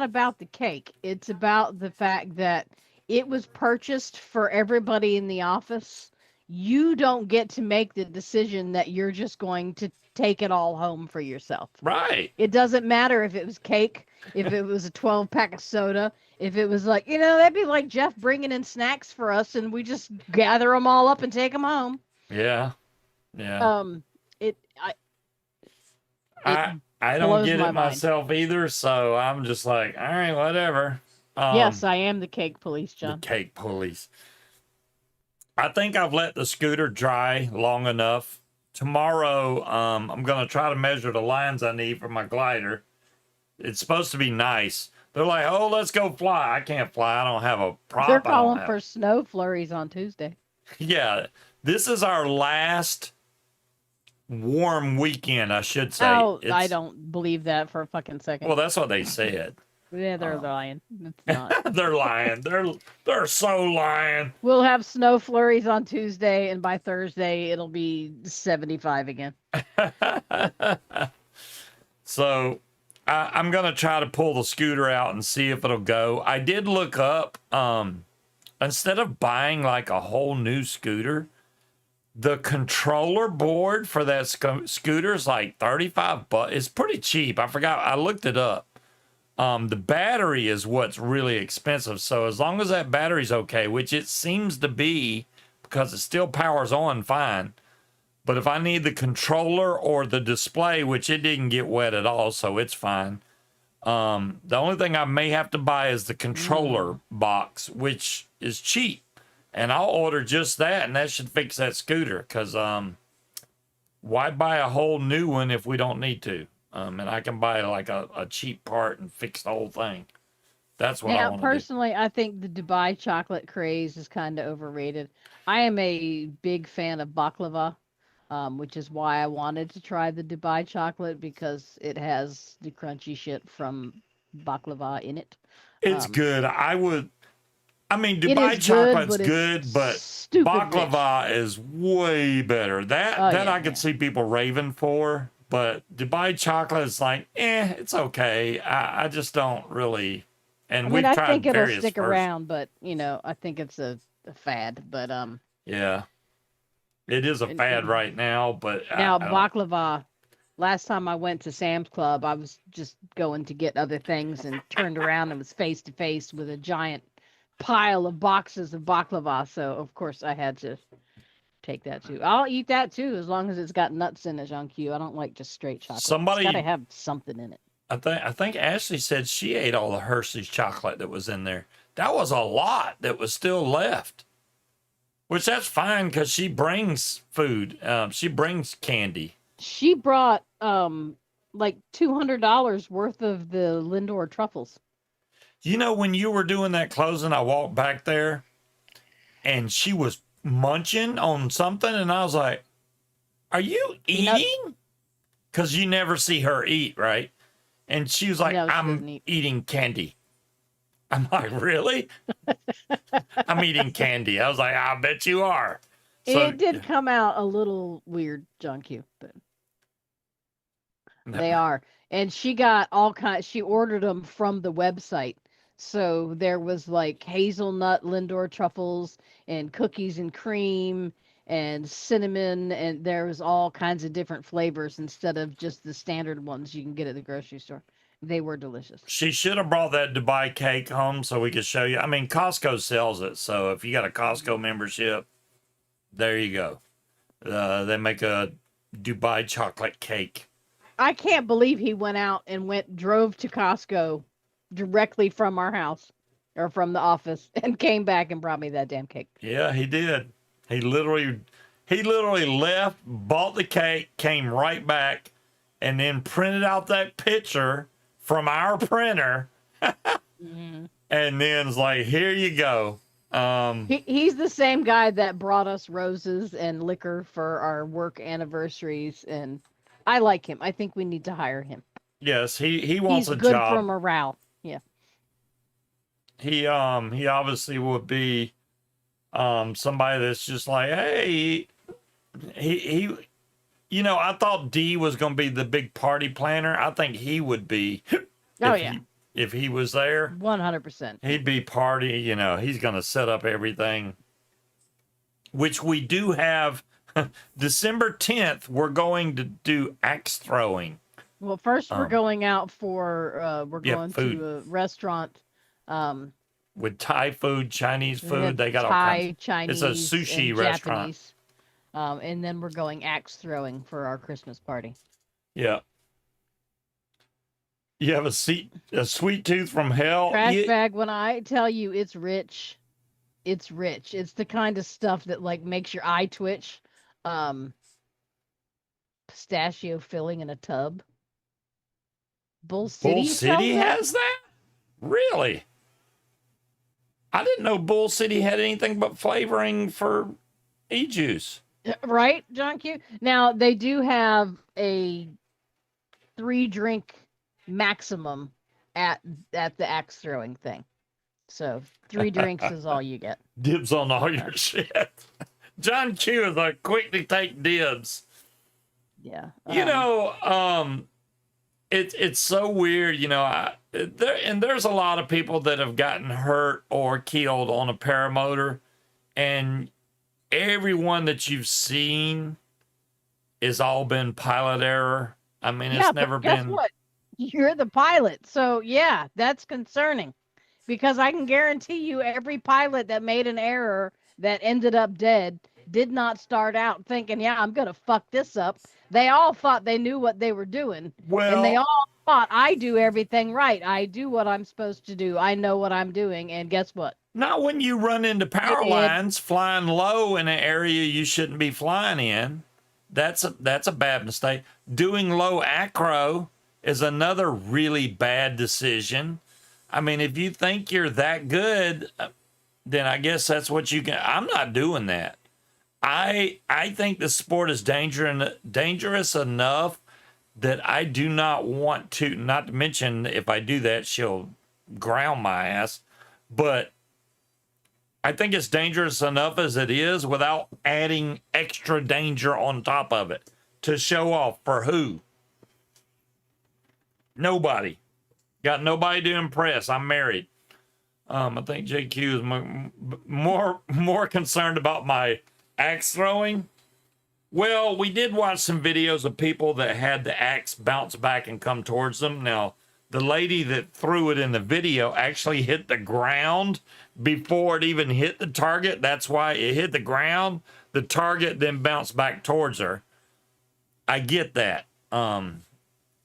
about the cake. It's about the fact that it was purchased for everybody in the office. You don't get to make the decision that you're just going to take it all home for yourself. Right. It doesn't matter if it was cake, if it was a 12 pack of soda, if it was like, that'd be like Jeff bringing in snacks for us and we just gather them all up and take them home. Yeah. Yeah. Um, it I it I don't blows get my it mind. myself either, so I'm just like, all right, whatever. Yes, I am the cake police, The John. cake police. I think I've let the scooter dry long enough. Tomorrow, I'm gonna try to measure the lines I need for my glider. It's supposed to be nice. They're like, oh, let's go fly. I can't fly. I don't have a prop. They're I don't calling have. for snow flurries on Tuesday. Yeah, this is our last warm weekend, I should say. Oh, I don't believe that for a fucking second. Well, that's what they said. Yeah, they're lying. It's not. They're lying. They're so lying. We'll have snow flurries on Tuesday, and by Thursday it'll be 75 again. So I'm gonna try to pull the scooter out and see if it'll go. I did look up instead of buying like a whole new scooter, the controller board for that scooter is like $35. It's pretty cheap. I forgot. I looked it up. The battery is what's really expensive. So as long as that battery's okay, which it seems to be because it still powers on fine. But if I need the controller or the display, which it didn't get wet at all, so it's fine. The only thing I may have to buy is the controller box, which is cheap. And I'll order just that, and that should fix that scooter. Because why buy a whole new one if we don't need to? And I can buy like a cheap part and fix the whole thing. That's what I Now, want to do. personally, I think the Dubai chocolate craze is kind of overrated. I am a big fan of baklava, which is why I wanted to try the Dubai chocolate because it has the crunchy shit from baklava in it. It's good. I mean, It Dubai is chocolate's it's good, but stupid baklava is way better. That yeah, I could see people raving for, but Dubai chocolate is like, it's okay. I just don't really. And I we've mean, I tried think it'll various stick versions. around, but I think it's a fad. But Yeah, it is a fad right now. But now I don't- baklava. Last time I went to Sam's Club, I was just going to get other things and turned around and was face to face with a giant pile of boxes of baklava. So of course I had to take that too. I'll eat that too as long as it's got nuts in it, Jean Q. I don't like just straight chocolate. Somebody- It's got to have something in it. I think Ashley said she ate all the Hershey's chocolate that was in there. That was a lot that was still left. Which that's fine because she brings food. She brings candy. She brought like $200 worth of the Lindor truffles. You know, when you were doing that closing, I walked back there and she was munching on something. And I was like, are you eating? Because you never see her eat, right? And she was like, No, she I'm doesn't eat. eating candy. I'm like, really? I'm eating candy. I was like, I bet you are. So, It did come out a little weird, John Q, but they are. And she got all kinds, she ordered them from the website. So there was like hazelnut Lindor truffles and cookies and cream and cinnamon, and there was all kinds of different flavors instead of just the standard ones you can get at the grocery store. They were delicious. She should have brought that Dubai cake home so we could show you. I mean, Costco sells it, so if you got a Costco membership, there you go. They make a Dubai chocolate cake. I can't believe he went out and drove to Costco directly from our house or from the office and came back and brought me that damn cake. Yeah, he did. He literally left, bought the cake, came right back, and then printed out that picture from our printer, Mm-hmm. and then it's like, here you go. He's the same guy that brought us roses and liquor for our work anniversaries, and I like him. I think we need to hire him. Yes, he wants He's a good job. for morale. Yeah. He obviously would be somebody that's just like, hey, he you know, I thought D was going to be the big party planner. I think he would be. Oh yeah. If he was there, 100%. he'd be party. You know, he's going to set up everything. Which we do have. December 10th, we're going to do axe throwing. Well, first we're going out for we're going food. to a restaurant. With Thai food, Chinese food, they got all Thai, kinds. Chinese, It's a sushi and restaurant. Japanese. And then we're going axe throwing for our Christmas party. Yeah. You have a sweet tooth from hell. Trash bag, when I tell you it's rich, it's rich. It's the kind of stuff that like makes your eye twitch. Pistachio filling in a tub. Bull City has that? Really? I didn't know Bull City had anything but flavoring for e-juice. Right, John Q? Now, they do have a 3-drink maximum at the axe throwing thing. So 3 drinks is all you get. Dibs on all your shit. John Q is like quick to take dibs. Yeah. You know, it's so weird, you know, there's a lot of people that have gotten hurt or killed on a paramotor, and everyone that you've seen has all been pilot error. I mean, it's never been. Guess what? You're the pilot. So, yeah, that's concerning, because I can guarantee you every pilot that made an error that ended up dead did not start out thinking, yeah, I'm going to fuck this up. They all thought they knew what they were doing. Well, and they all thought, I do everything right. I do what I'm supposed to do. I know what I'm doing. And guess what? not when you run into power lines flying low in an area you shouldn't be flying in. That's a bad mistake. Doing low acro is another really bad decision. I mean, if you think you're that good, then I guess that's what you can. I'm not doing that. I think the sport is dangerous enough that I do not want to, not to mention if I do that, she'll ground my ass. But I think it's dangerous enough as it is without adding extra danger on top of it to show off for who? Nobody. Got nobody to impress. I'm married. I think JQ is more concerned about my axe throwing. Well, we did watch some videos of people that had the axe bounce back and come towards them. Now, the lady that threw it in the video actually hit the ground before it even hit the target. That's why it hit the ground. The target then bounced back towards her. I get that.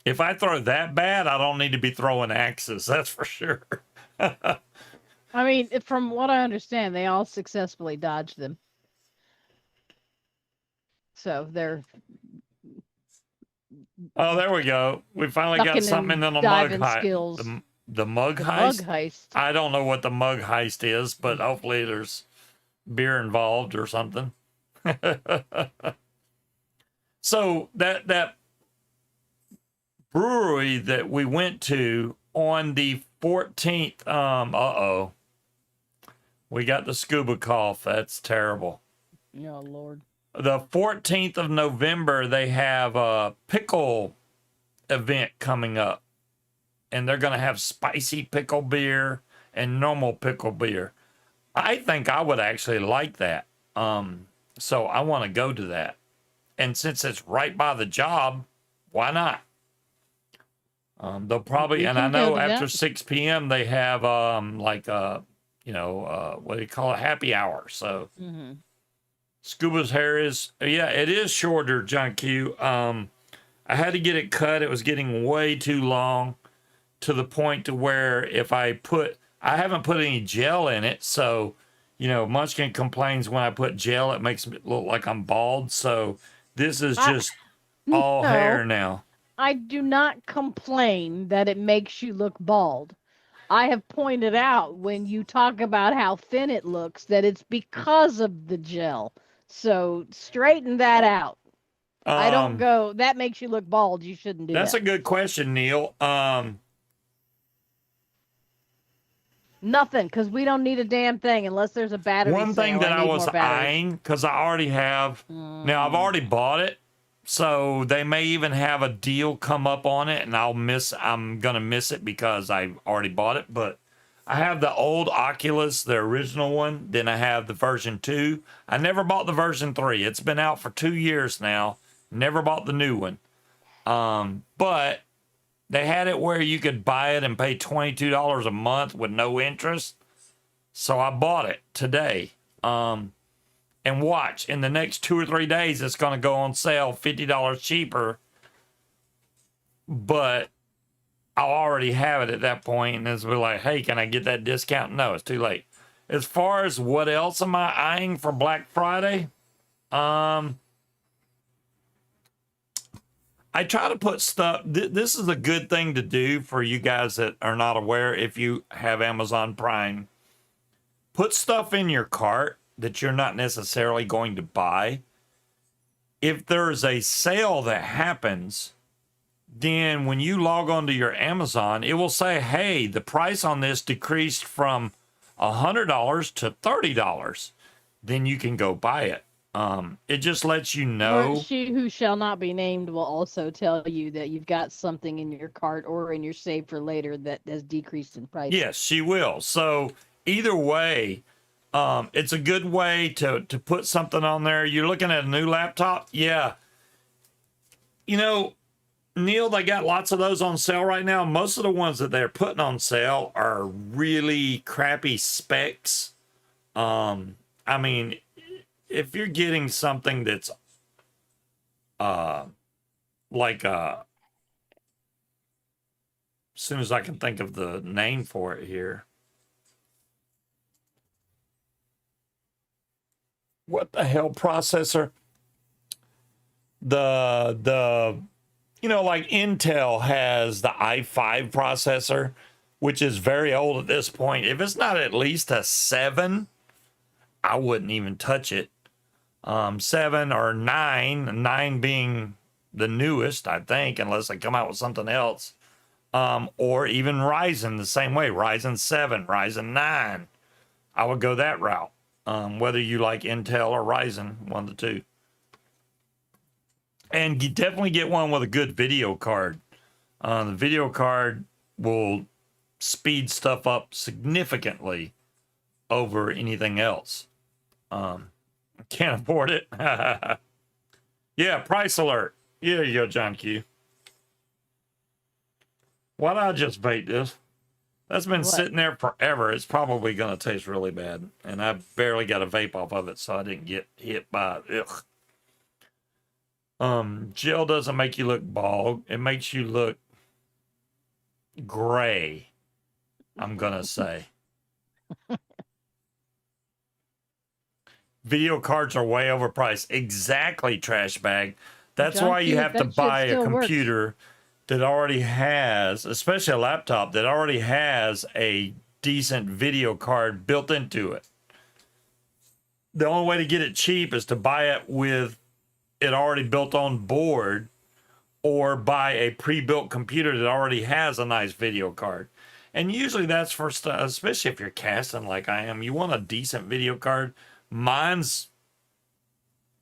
If I throw that bad, I don't need to be throwing axes. That's for sure. I mean, from what I understand, they all successfully dodged them. So they're. Oh, there we go. We finally got something in the mug heist. The mug heist? Mug heist. I don't know what the mug heist is, but hopefully there's beer involved or something. So that brewery that we went to on the 14th, we got the scuba cough. That's terrible. Oh, Lord. The 14th of November, they have a pickle event coming up. And they're going to have spicy pickle beer and normal pickle beer. I think I would actually like that. So I want to go to that. And since it's right by the job, why not? They'll probably, We and I can go know to after that. 6 p.m. they have what do you call it, happy hour. So Mm-hmm. Scuba's hair is, yeah, it is shorter, John Q. I had to get it cut. It was getting way too long, to the point to where if I haven't put any gel in it. So, Munchkin complains when I put gel, it makes me look like I'm bald. So this is I just all no, hair now. I do not complain that it makes you look bald. I have pointed out when you talk about how thin it looks that it's because of the gel. So straighten that out. I don't Um, go, that makes you look bald. You shouldn't do that's that. a good question, Neil. Nothing, because we don't need a damn thing unless there's a battery One thing sale. I that I need was more batteries. eyeing, because I already have, now I've Mm. already bought it, so they may even have a deal come up on it, and I'm gonna miss it because I already bought it. But I have the old Oculus, the original one. Then I have the version 2. I never bought the version 3. It's been out for 2 years now. Never bought the new one. But they had it where you could buy it and pay $22 a month with no interest. So I bought it today. And watch, in the next 2 or 3 days, it's going to go on sale $50 cheaper. But I'll already have it at that point, and it's like, hey, can I get that discount? No, it's too late. As far as what else am I eyeing for Black Friday? I try to put stuff. This is a good thing to do for you guys that are not aware. If you have Amazon Prime, put stuff in your cart that you're not necessarily going to buy. If there's a sale that happens, then when you log on to your Amazon, it will say, hey, the price on this decreased from $100 to $30. Then you can go buy it. It just lets you Or know. she who shall not be named will also tell you that you've got something in your cart or in your save for later that has decreased in price. Yes, she will. So either way, it's a good way to put something on there. You're looking at a new laptop? Yeah. Neil, they got lots of those on sale right now. Most of the ones that they're putting on sale are really crappy specs. I mean, if you're getting something that's like as soon as I can think of the name for it here. What the hell processor? The like Intel has the i5 processor, which is very old at this point. If it's not at least a 7, I wouldn't even touch it. 7 or 9, 9 being the newest, I think, unless they come out with something else. Or even Ryzen the same way. Ryzen 7, Ryzen 9. I would go that route. Whether you like Intel or Ryzen, one of the two. And you definitely get one with a good video card. The video card will speed stuff up significantly over anything else. Can't afford it. Yeah, price alert. Here you go, John Q. Why don't I just bait this? That's been What? sitting there forever. It's probably going to taste really bad. And I barely got a vape off of it, so I didn't get hit by it. Ugh. Gel doesn't make you look bald. It makes you look gray, I'm going to say. Video cards are way overpriced. Exactly, trash bag. That's John why you Q, have to that shit buy a still works. computer that already has, especially a laptop that already has a decent video card built into it. The only way to get it cheap is to buy it with it already built on board, or buy a pre-built computer that already has a nice video card. And usually that's for stuff, especially if you're casting like I am, you want a decent video card. Mine's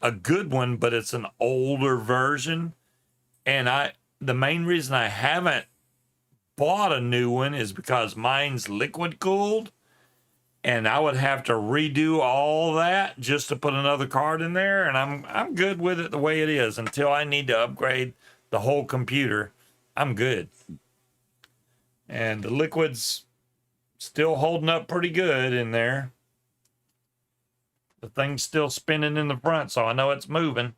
a good one, but it's an older version. And the main reason I haven't bought a new one is because mine's liquid cooled, and I would have to redo all that just to put another card in there. And I'm good with it the way it is until I need to upgrade the whole computer. I'm good. And the liquid's still holding up pretty good in there. The thing's still spinning in the front, so I know it's moving.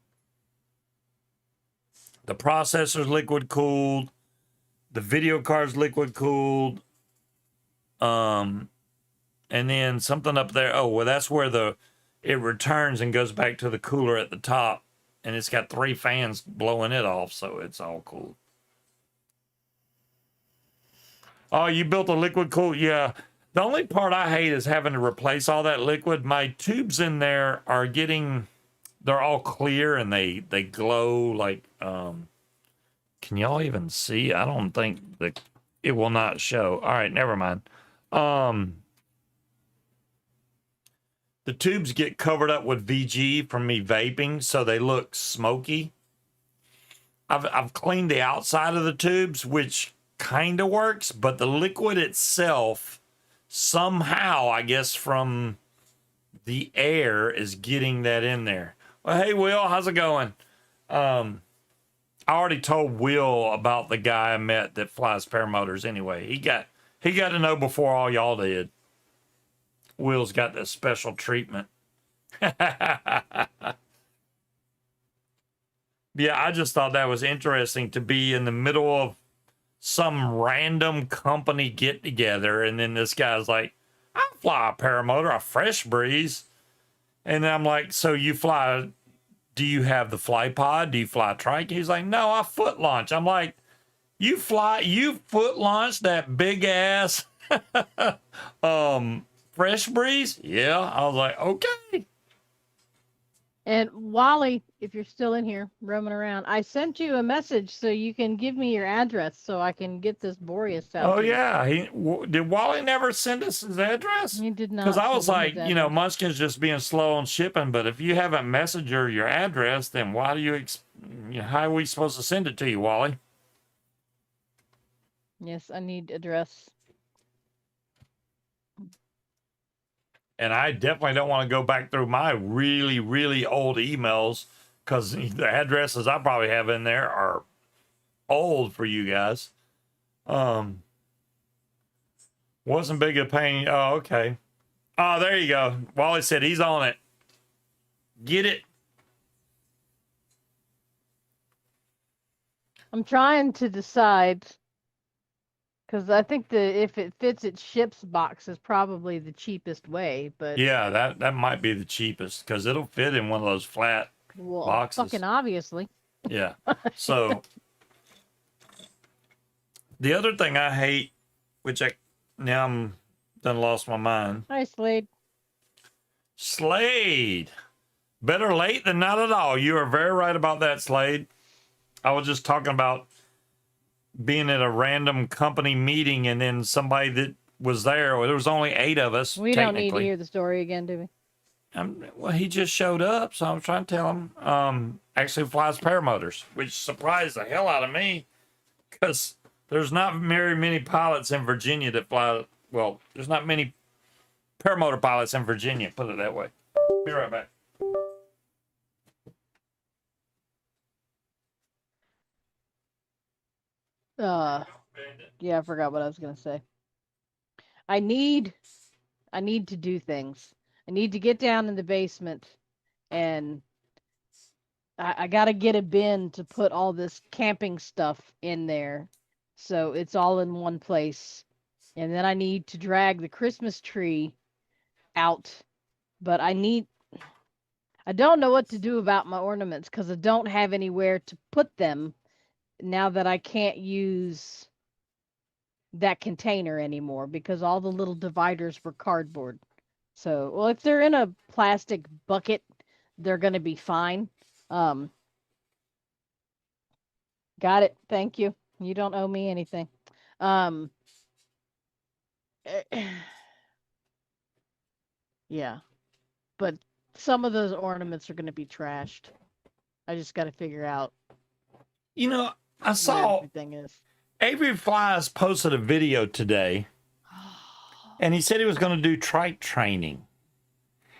The processor's liquid cooled. The video card's liquid cooled. And then something up there. Oh, well, that's where it returns and goes back to the cooler at the top. And it's got 3 fans blowing it off, so it's all cool. Oh, you built a liquid cool? Yeah. The only part I hate is having to replace all that liquid. My tubes in there are they're all clear and they glow like, can y'all even see? I don't think it will not show. All right, never mind. The tubes get covered up with VG from me vaping, so they look smoky. I've cleaned the outside of the tubes, which kind of works, but the liquid itself, somehow, I guess from the air, is getting that in there. Well, hey, Will, how's it going? I already told Will about the guy I met that flies paramotors anyway. He got to know before all y'all did. Will's got this special treatment. Yeah, I just thought that was interesting to be in the middle of some random company get together, and then this guy's like, I fly a paramotor, a Fresh Breeze. And I'm like, so you fly, do you have the fly pod? Do you fly trike? He's like, no, I foot launch. I'm like, you foot launch that big ass Fresh Breeze? Yeah. I was like, okay. And Wally, if you're still in here roaming around, I sent you a message so you can give me your address so I can get this Boreas out. Oh, to you. yeah. Did Wally never send us his address? He did not. Because I was send me like, his you know, address. Munchkin's just being slow on shipping, but if you haven't messaged her your address, then why do how are we supposed to send it to you, Wally? Yes, I need address. And I definitely don't want to go back through my really, really old emails because the addresses I probably have in there are old for you guys. Wasn't big a pain. Oh, okay. Oh, there you go. Wally said he's on it. Get it. I'm trying to decide because I think if it fits its ship's box is probably the cheapest way. But Yeah, that might be the cheapest because it'll fit in one of those flat boxes. Fucking obviously. Yeah. So the other thing I hate, which now I'm done lost my mind. Hi, Slade. Slade. Better late than not at all. You are very right about that, Slade. I was just talking about being at a random company meeting and then somebody that was there was only 8 of us. We don't need to hear the story again, do we? Well, he just showed up, so I'm trying to tell him. Actually flies paramotors, which surprised the hell out of me because there's not very many pilots in Virginia that fly. Well, there's not many paramotor pilots in Virginia, put it that way. Be right back. Yeah, I forgot what I was gonna say. I need to do things. I need to get down in the basement and I gotta get a bin to put all this camping stuff in there so it's all in one place. And then I need to drag the Christmas tree out. But I don't know what to do about my ornaments because I don't have anywhere to put them now that I can't use that container anymore because all the little dividers were cardboard. So, well, if they're in a plastic bucket, they're going to be fine. Got it. Thank you. You don't owe me anything. Yeah. But some of those ornaments are going to be trashed. I just got to figure out. You know, I saw everything is. Avery Flies posted a video today, and he said he was going to do trike training.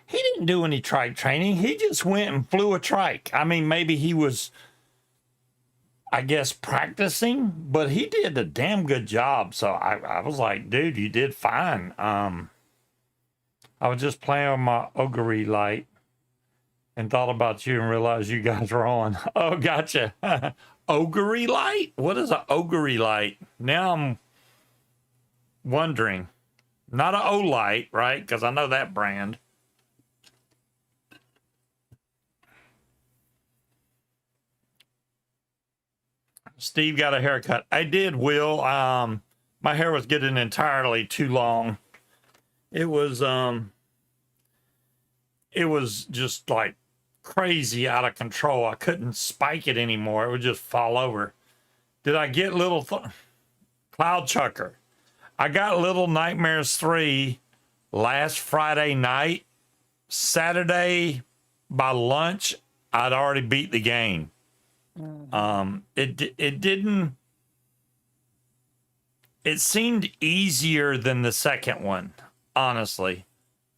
He didn't do any trike training. He just went and flew a trike. I mean, maybe he was I guess, practicing, but he did a damn good job. So I was like, dude, you did fine. I was just playing with my augury light and thought about you and realized you guys were on. Oh, gotcha. Augury light? What is an augury light? Now I'm wondering. Not an O-light, right? Because I know that brand. Steve got a haircut. I did, Will. My hair was getting entirely too long. It was just like crazy out of control. I couldn't spike it anymore. It would just fall over. Did I get little Cloud Chucker? I got Little Nightmares 3 last Friday night. Saturday by lunch, I'd already beat the game. It didn't. It seemed easier than the second one, honestly.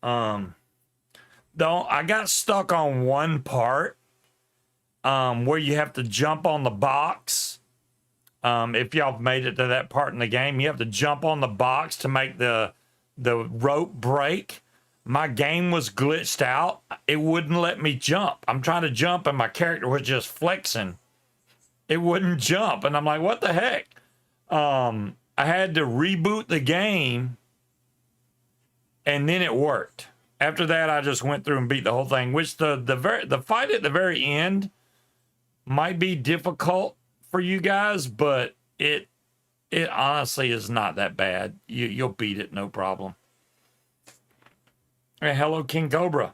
Though I got stuck on one part, where you have to jump on the box. If y'all made it to that part in the game, you have to jump on the box to make the rope break. My game was glitched out. It wouldn't let me jump. I'm trying to jump and my character was just flexing. It wouldn't jump. And I'm like, what the heck? I had to reboot the game and then it worked. After that, I just went through and beat the whole thing, which the fight at the very end might be difficult for you guys, but it honestly is not that bad. You'll beat it, no problem. Hey, hello, King Cobra.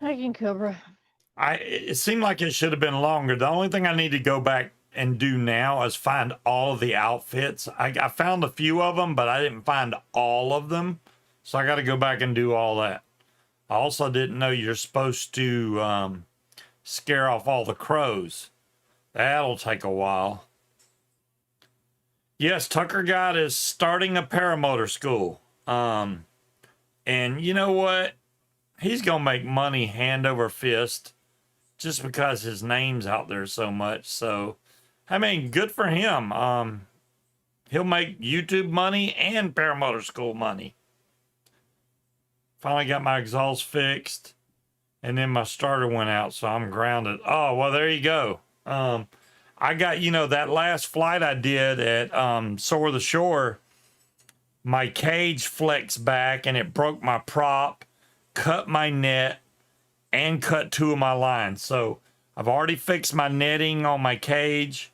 Hi, King Cobra. It seemed like it should have been longer. The only thing I need to go back and do now is find all of the outfits. I found a few of them, but I didn't find all of them. So I got to go back and do all that. I also didn't know you're supposed to scare off all the crows. That'll take a while. Yes, Tucker God is starting a paramotor school. And you know what? He's going to make money hand over fist just because his name's out there so much. So, I mean, good for him. He'll make YouTube money and paramotor school money. Finally got my exhaust fixed. And then my starter went out, so I'm grounded. Oh, well, there you go. I got, that last flight I did at Soar the Shore, my cage flexed back and it broke my prop, cut my net, and cut 2 of my lines. So I've already fixed my netting on my cage.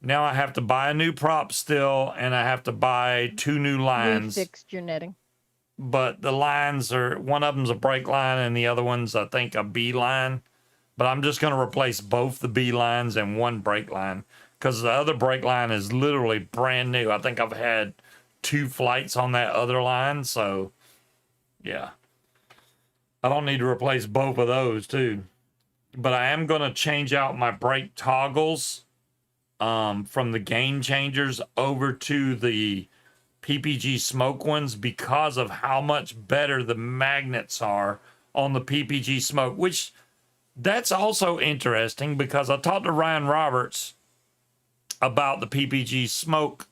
Now I have to buy a new prop still, and I have to buy 2 new lines. You fixed your netting. But the lines are, one of them's a brake line and the other one's, I think, a B line. But I'm just going to replace both the B lines and one brake line, because the other brake line is literally brand new. I think I've had 2 flights on that other line. So, yeah. I don't need to replace both of those, too. But I am going to change out my brake toggles from the Game Changers over to the PPG Smoke ones, because of how much better the magnets are on the PPG Smoke, which that's also interesting, because I talked to Ryan Roberts about the PPG Smoke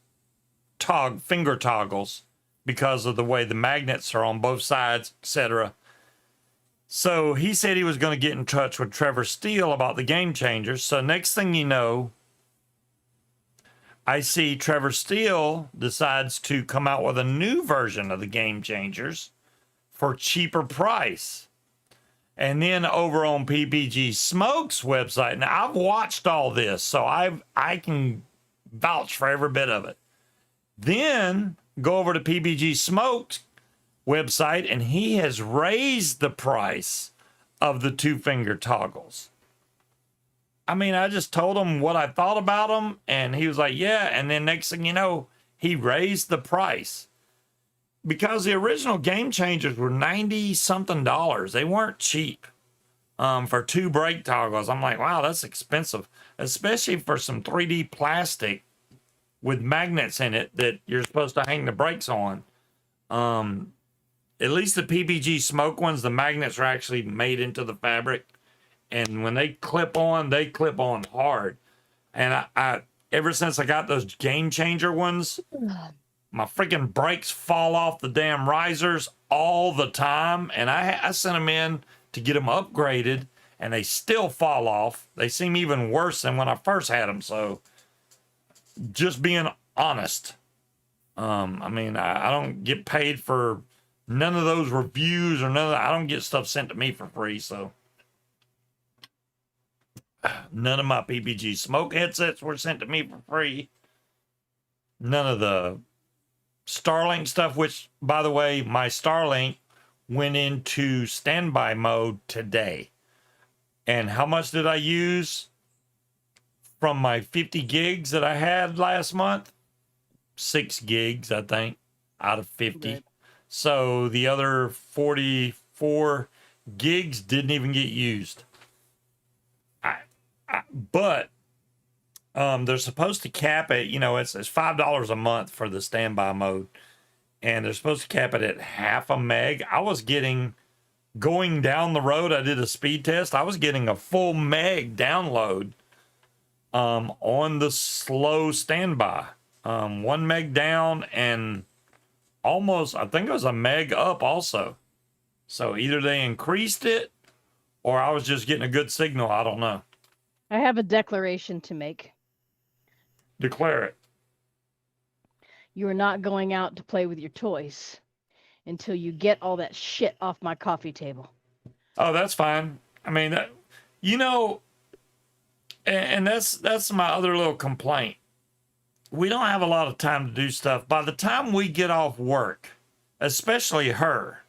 finger toggles because of the way the magnets are on both sides, etc. So he said he was going to get in touch with Trevor Steele about the Game Changers. So next thing you know, I see Trevor Steele decides to come out with a new version of the Game Changers for cheaper price. And then over on PPG Smoke's website, now I've watched all this, so I can vouch for every bit of it. Then go over to PPG Smoke's website, and he has raised the price of the 2-finger toggles. I mean, I just told him what I thought about them, and he was like, yeah. And then next thing you know, he raised the price, because the original Game Changers were $90-something. They weren't cheap for 2 brake toggles. I'm like, wow, that's expensive, especially for some 3D plastic with magnets in it that you're supposed to hang the brakes on. At least the PPG Smoke ones, the magnets are actually made into the fabric. And when they clip on hard. And I ever since I got those game changer ones, my freaking brakes fall off the damn risers all the time. And I sent them in to get them upgraded, and they still fall off. They seem even worse than when I first had them. So just being honest. I mean, I don't get paid for none of those reviews or none of that. I don't get stuff sent to me for free. So none of my PPG smoke headsets were sent to me for free. None of the Starlink stuff, which, by the way, my Starlink went into standby mode today. And how much did I use from my 50 gigs that I had last month? 6 gigs, I think, out of 50. Right. So the other 44 gigs didn't even get used. But they're supposed to cap it, it's $5 a month for the standby mode. And they're supposed to cap it at half a meg. I was getting, going down the road, I did a speed test. I was getting a full meg download on the slow standby. 1 meg down and almost, I think it was a meg up also. So either they increased it or I was just getting a good signal. I don't know. I have a declaration to make. Declare it. You are not going out to play with your toys until you get all that shit off my coffee table. Oh, that's fine. I mean, and that's my other little complaint. We don't have a lot of time to do stuff. By the time we get off work, especially her,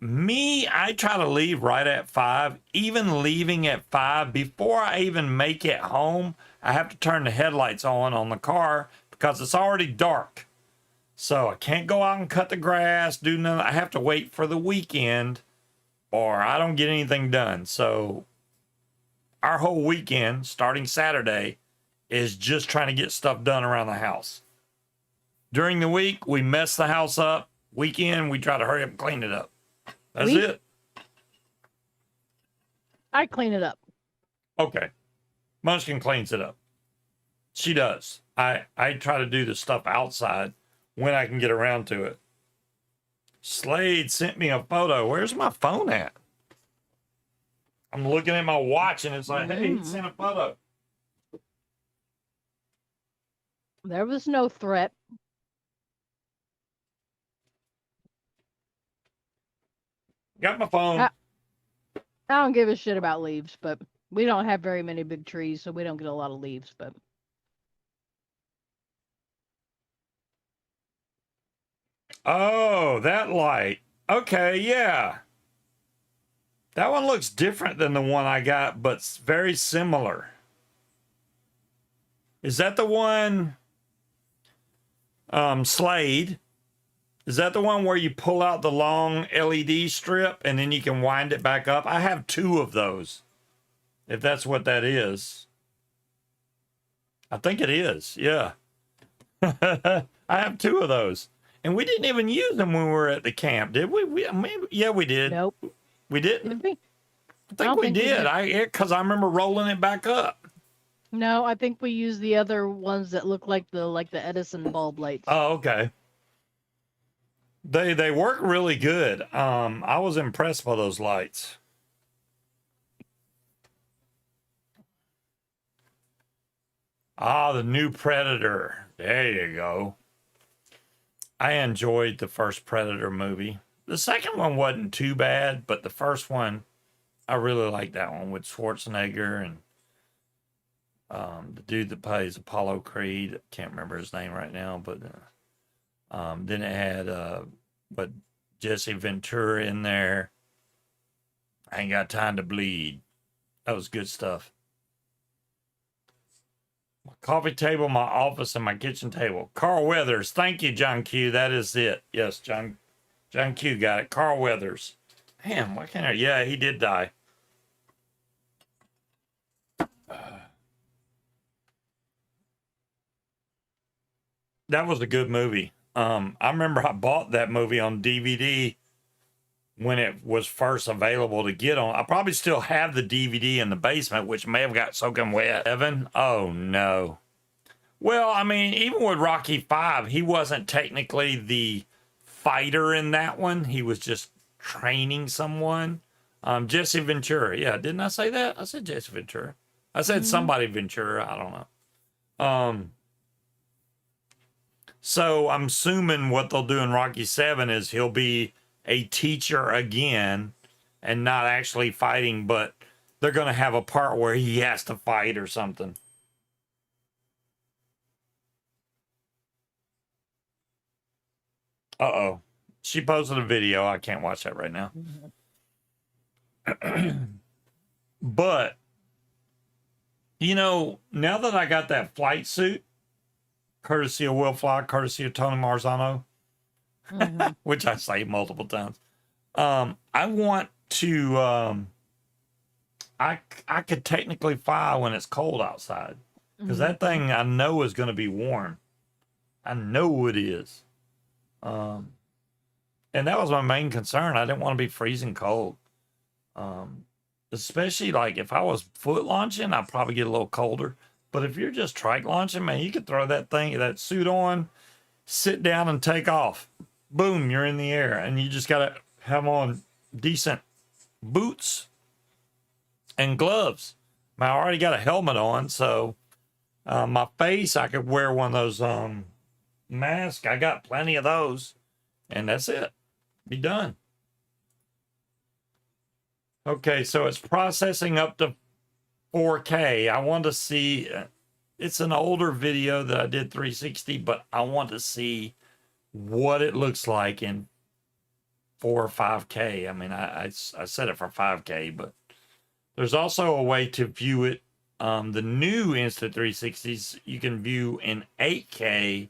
I try to leave right at 5. Even leaving at 5, before I even make it home, I have to turn the headlights on the car because it's already dark. So I can't go out and cut the grass, do nothing. I have to wait for the weekend or I don't get anything done. So our whole weekend, starting Saturday, is just trying to get stuff done around the house. During the week, we mess the house up. Weekend, we try to hurry up and clean it up. That's it. I clean it up. Okay. Munchkin cleans it up. She does. I try to do the stuff outside when I can get around to it. Slade sent me a photo. Where's my phone at? I'm looking at my watch and it's like, hey, he sent a photo. There was no threat. Got my phone. I don't give a shit about leaves, but we don't have very many big trees, so we don't get a lot of leaves, but Oh, that light. Okay, yeah. That one looks different than the one I got, but very similar. Is that the one, Slade? Is that the one where you pull out the long LED strip and then you can wind it back up? I have 2 of those, if that's what that is. I think it is, yeah. I have 2 of those. And we didn't even use them when we were at the camp, did we? Yeah, we did. nope. We didn't? Did we? I think we did. Because I remember rolling it back up. No, I think we used the other ones that look like the Edison bulb lights. Oh, okay. They work really good. I was impressed by those lights. Ah, the new Predator. There you go. I enjoyed the first Predator movie. The second one wasn't too bad, but the first one, I really liked that one with Schwarzenegger and the dude that plays Apollo Creed. I can't remember his name right now, but then it had Jesse Ventura in there. I ain't got time to bleed. That was good stuff. My coffee table, my office, and my kitchen table. Carl Weathers. Thank you, John Q. That is it. Yes, John Q got it. Carl Weathers. Damn, why can't I? Yeah, he did die. That was a good movie. I remember I bought that movie on DVD when it was first available to get on. I probably still have the DVD in the basement, which may have got soaking wet. Evan? Oh, no. Well, I mean, even with Rocky 5, he wasn't technically the fighter in that one. He was just training someone. Jesse Ventura. Yeah, didn't I say that? I said Jesse Ventura. I said somebody Ventura. I don't know. So I'm assuming what they'll do in Rocky 7 is he'll be a teacher again and not actually fighting, but they're going to have a part where he has to fight or something. Uh-oh. She posted a video. I can't watch that right now. But, you know, now that I got that flight suit, courtesy of Will Fly, courtesy of Tony Marzano, which I say multiple times, I want to, I could technically fly when it's cold outside. Because that thing I know is going to be warm. I know it is. And that was my main concern. I didn't want to be freezing cold. Especially like if I was foot launching, I'd probably get a little colder. But if you're just trike launching, man, you could throw that suit on, sit down and take off. Boom, you're in the air. And you just got to have on decent boots and gloves. I already got a helmet on, so my face, I could wear one of those masks. I got plenty of those. And that's it. Be done. Okay, so it's processing up to 4K. I want to see, it's an older video that I did 360, but I want to see what it looks like in 4 or 5K. I mean, I set it for 5K, but there's also a way to view it. The new Insta360s, you can view in 8K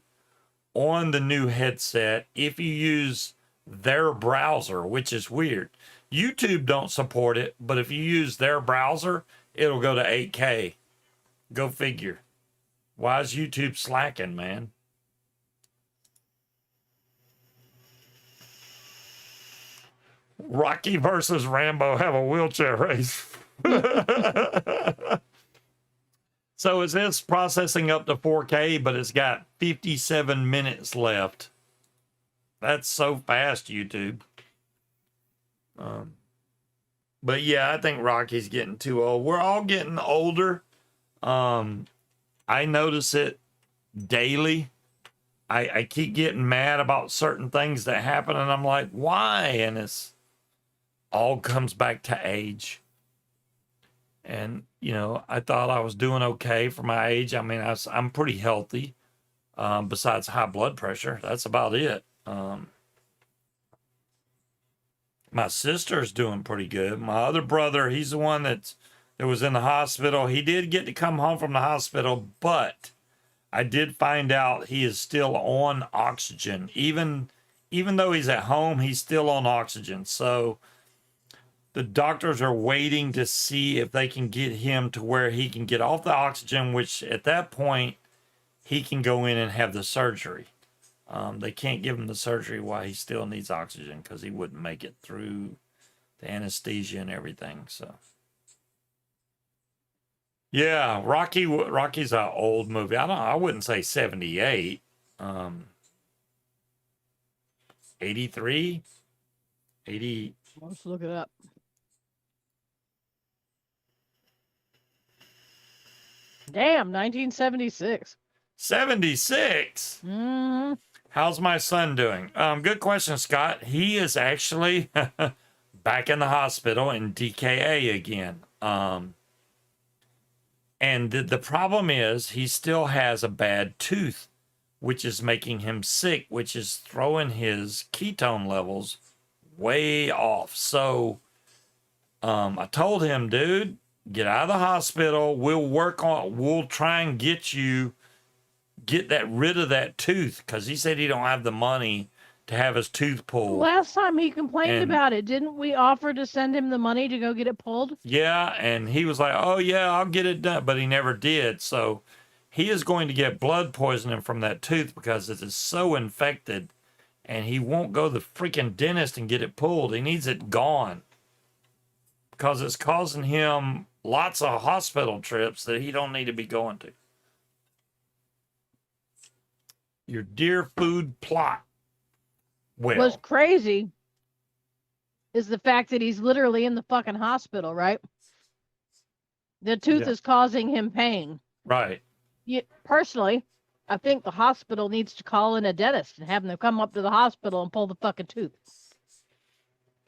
on the new headset if you use their browser, which is weird. YouTube don't support it, but if you use their browser, it'll go to 8K. Go figure. Why is YouTube slacking, man? Rocky versus Rambo have a wheelchair race. So it says processing up to 4K, but it's got 57 minutes left. That's so fast, YouTube. But yeah, I think Rocky's getting too old. We're all getting older. I notice it daily. I keep getting mad about certain things that happen, and I'm like, why? And it's all comes back to age. And, you know, I thought I was doing okay for my age. I mean, I'm pretty healthy, besides high blood pressure. That's about it. My sister's doing pretty good. My other brother, he's the one that was in the hospital. He did get to come home from the hospital, but I did find out he is still on oxygen. Even though he's at home, he's still on oxygen. So the doctors are waiting to see if they can get him to where he can get off the oxygen, which at that point, he can go in and have the surgery. They can't give him the surgery while he still needs oxygen because he wouldn't make it through the anesthesia and everything. So, yeah, Rocky's an old movie. I wouldn't say 78. 83, 80. Let's look it up. Damn, 1976. 76. How's my son doing? Good question, Scott. He is actually back in the hospital in DKA again. And the problem is he still has a bad tooth, which is making him sick, which is throwing his ketone levels way off. So I told him, dude, get out of the hospital. We'll try and get rid of that tooth, because he said he don't have the money to have his tooth pulled. Last time he complained about it, didn't we offer to send him the money to go get it pulled? Yeah, and he was like, oh yeah, I'll get it done, but he never did. So he is going to get blood poisoning from that tooth because it is so infected, and he won't go to the freaking dentist and get it pulled. He needs it gone because it's causing him lots of hospital trips that he don't need to be going to. Your dear food plot. Well, What's crazy is the fact that he's literally in the fucking hospital, right? The tooth Yeah. is causing him pain. Right. Personally, I think the hospital needs to call in a dentist and have them come up to the hospital and pull the fucking tooth.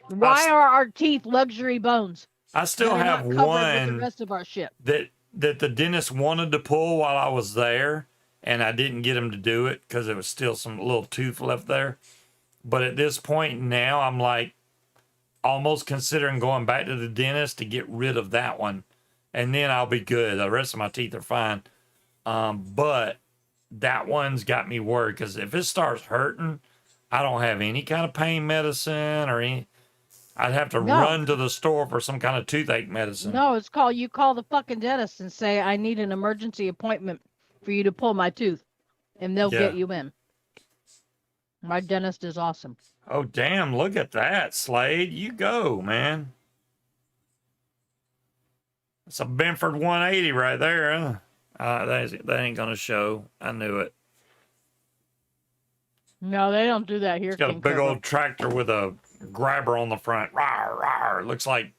Why are our teeth luxury bones? I still that are have not covered with the one rest of our shit. that the dentist wanted to pull while I was there, and I didn't get him to do it because there was still some little tooth left there. But at this point now, I'm like almost considering going back to the dentist to get rid of that one, and then I'll be good. The rest of my teeth are fine. But that one's got me worried because if it starts hurting, I don't have any kind of pain medicine or any. I'd have to run to the store for some kind of toothache medicine. No, you call the fucking dentist and say, I need an emergency appointment for you to pull my tooth, and they'll get you in. My dentist is awesome. Oh, damn. Look at that, Slade. You go, man. It's a Benford 180 right there, huh? That ain't going to show. I knew it. No, they don't do that here. It's got a big old tractor with a grabber on the front. Rawr, rawr. It looks like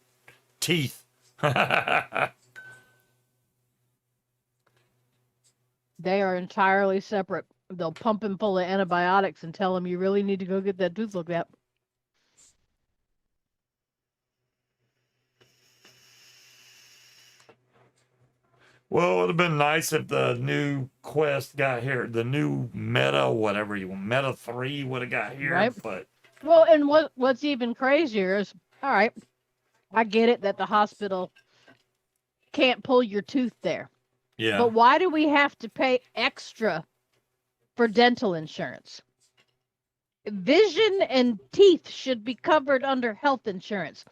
teeth. They are entirely separate. They'll pump him full of antibiotics and tell him you really need to go get that tooth looked at. Well, it would have been nice if the new Quest got here. The new Meta, whatever you want, Meta 3 would have got here. Right. But well, and what's even crazier is, all right, I get it that the hospital can't pull your tooth there. Yeah. But why do we have to pay extra for dental insurance? Vision and teeth should be covered under health insurance.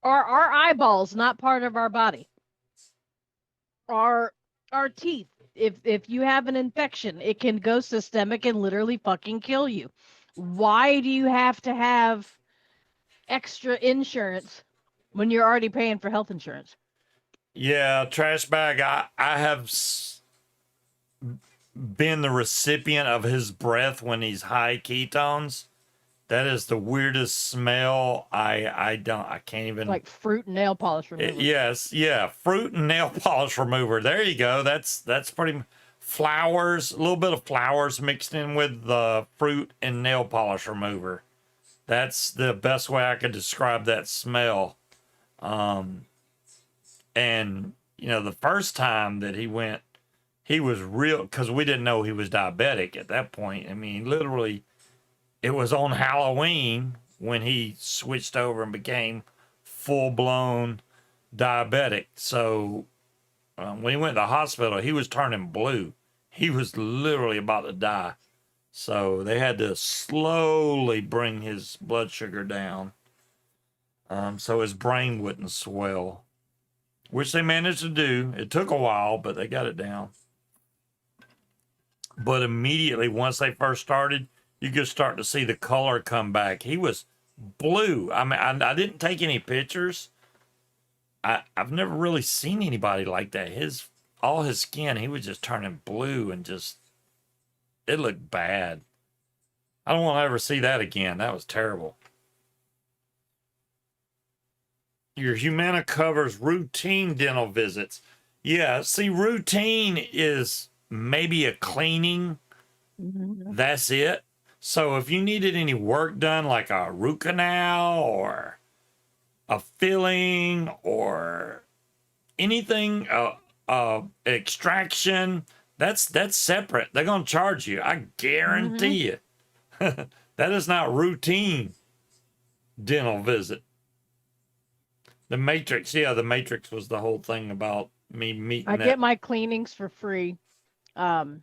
Are our eyeballs not part of our body? Are our teeth, if you have an infection, it can go systemic and literally fucking kill you. Why do you have to have extra insurance when you're already paying for health insurance? Yeah, trash bag. I have been the recipient of his breath when he's high ketones. That is the weirdest smell. I can't even. Like fruit and nail polish remover. Yes, yeah, fruit and nail polish remover. There you go. That's pretty. Flowers, a little bit of flowers mixed in with the fruit and nail polish remover. That's the best way I could describe that smell. And you know, the first time that he went, he was real, because we didn't know he was diabetic at that point. I mean, literally, it was on Halloween when he switched over and became full-blown diabetic. So when he went to the hospital, he was turning blue. He was literally about to die. So they had to slowly bring his blood sugar down so his brain wouldn't swell, which they managed to do. It took a while, but they got it down. But immediately, once they first started, you could start to see the color come back. He was blue. I mean, I didn't take any pictures. I've never really seen anybody like that. All his skin, he was just turning blue and just, it looked bad. I don't want to ever see that again. That was terrible. Your Humana covers routine dental visits. Yeah, see, routine is maybe a cleaning. That's it. So if you needed any work done, like a root canal or a filling or anything, extraction, that's separate. They're going to charge you. I guarantee you. That is not routine dental visit. The Matrix, yeah, the Matrix was the whole thing about me meeting. I get my cleanings for free. When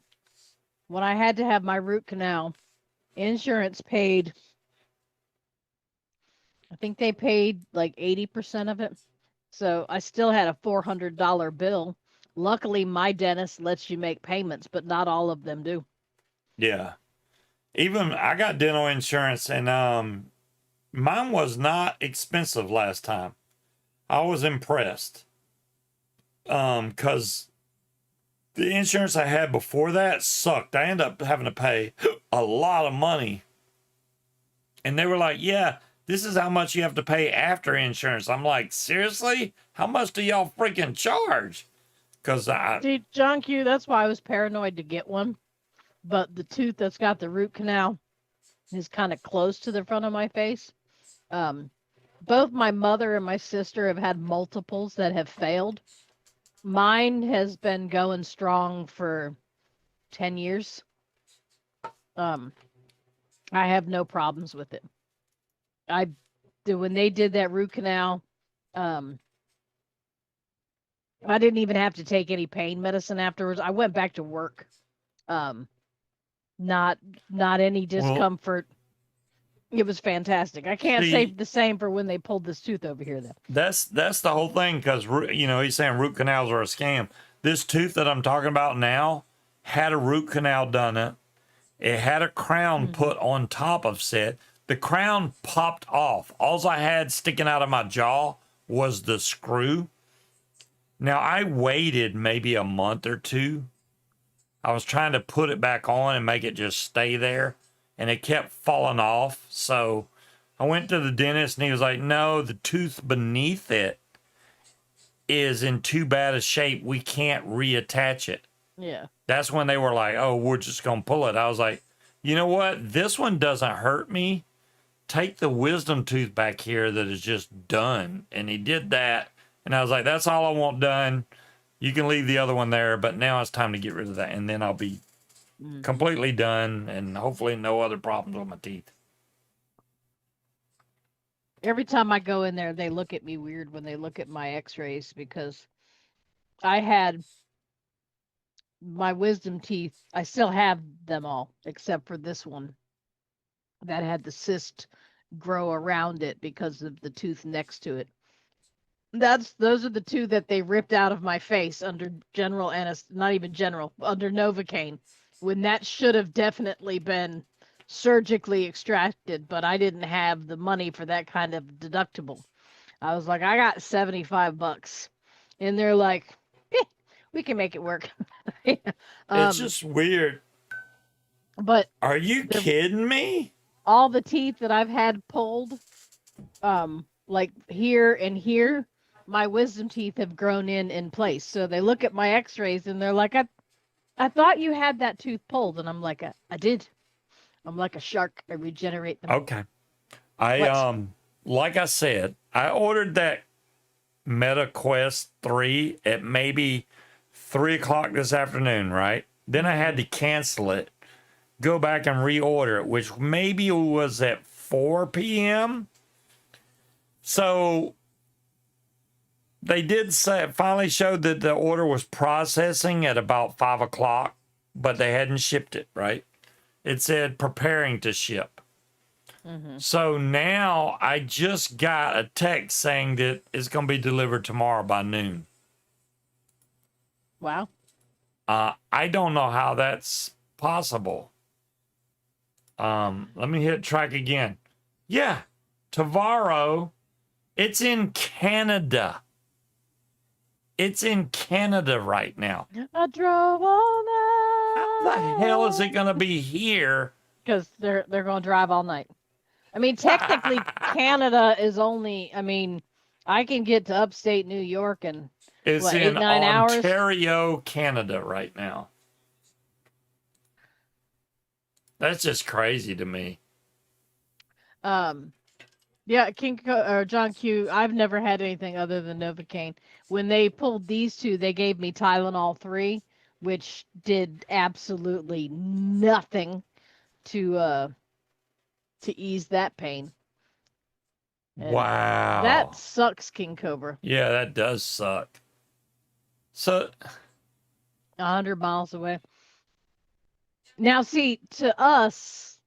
I had to have my root canal, insurance paid, I think they paid like 80% of it. So I still had a $400 bill. Luckily, my dentist lets you make payments, but not all of them do. Yeah. Even I got dental insurance, and mine was not expensive last time. I was impressed. Because the insurance I had before that sucked. I ended up having to pay a lot of money. And they were like, yeah, this is how much you have to pay after insurance. I'm like, seriously? How much do y'all freaking charge? Because See, John Q, that's why I was paranoid to get one. But the tooth that's got the root canal is kind of close to the front of my face. Both my mother and my sister have had multiples that have failed. Mine has been going strong for 10 years. I have no problems with it. When they did that root canal, I didn't even have to take any pain medicine afterwards. I went back to work. Not any discomfort. It was fantastic. I can't say the same for when they pulled this tooth over here, though. That's the whole thing, because he's saying root canals are a scam. This tooth that I'm talking about now had a root canal done. It had a crown put on top of it. The crown popped off. All I had sticking out of my jaw was the screw. Now, I waited maybe a month or two. I was trying to put it back on and make it just stay there, and it kept falling off. So I went to the dentist, and he was like, no, the tooth beneath it is in too bad a shape. We can't reattach it. Yeah. That's when they were like, oh, we're just going to pull it. I was like, you know what? This one doesn't hurt me. Take the wisdom tooth back here that is just done. And he did that. And I was like, that's all I want done. You can leave the other one there, but now it's time to get rid of that. And then I'll be completely done, and hopefully no other problems with my teeth. Every time I go in there, they look at me weird when they look at my x-rays, because I had my wisdom teeth. I still have them all, except for this one that had the cyst grow around it because of the tooth next to it. Those are the two that they ripped out of my face under general not even general, under Novocaine, when that should have definitely been surgically extracted, but I didn't have the money for that kind of deductible. I was like, I got $75. And they're like, we can make it work. It's just weird. But are you kidding me? All the teeth that I've had pulled, like here and here, my wisdom teeth have grown in place. So they look at my x-rays and they're like, I thought you had that tooth pulled. And I'm like, I did. I'm like a shark. I regenerate them. Okay. Like I said, I ordered that MetaQuest 3 at maybe 3 o'clock this afternoon, right? Then I had to cancel it, go back and reorder it, which maybe was at 4 p.m. So they did say, it finally showed that the order was processing at about 5 o'clock, but they hadn't shipped it, right? It said preparing to ship. So now I just got a text saying that it's going to be delivered tomorrow by noon. Wow. I don't know how that's possible. Let me hit track again. Yeah, Tavaro, it's in Canada. It's in Canada right now. I drove all night. How the hell is it going to be here? Because they're going to drive all night. I mean, technically, Canada is only, I can get to upstate New York in, it's what, in 8-9 hours? Ontario, Canada right now. That's just crazy to me. Yeah, John Q, I've never had anything other than Novocaine. When they pulled these two, they gave me Tylenol 3, which did absolutely nothing to ease that pain. And wow. That sucks, King Cobra. Yeah, that does suck. So 100 miles away. Now, see, to us,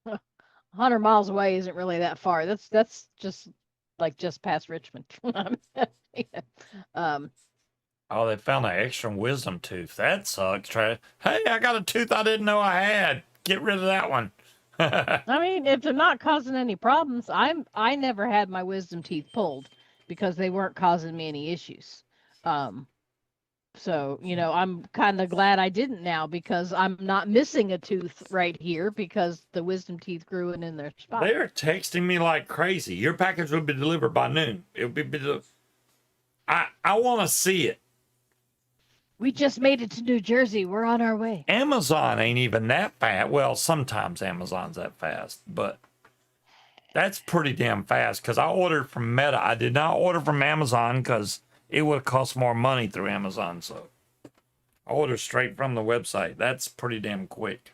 100 miles away isn't really that far. That's just like just past Richmond. Oh, they found an extra wisdom tooth. That sucks. Hey, I got a tooth I didn't know I had. Get rid of that one. I mean, if they're not causing any problems, I never had my wisdom teeth pulled because they weren't causing me any issues. Um, so, I'm kind of glad I didn't now because I'm not missing a tooth right here because the wisdom teeth grew in their spot. They're texting me like crazy. Your package will be delivered by noon. It'll be. I want to see it. We just made it to New Jersey. We're on our way. Amazon ain't even that fast. Well, sometimes Amazon's that fast, but that's pretty damn fast because I ordered from Meta. I did not order from Amazon because it would cost more money through Amazon. So I ordered straight from the website. That's pretty damn quick.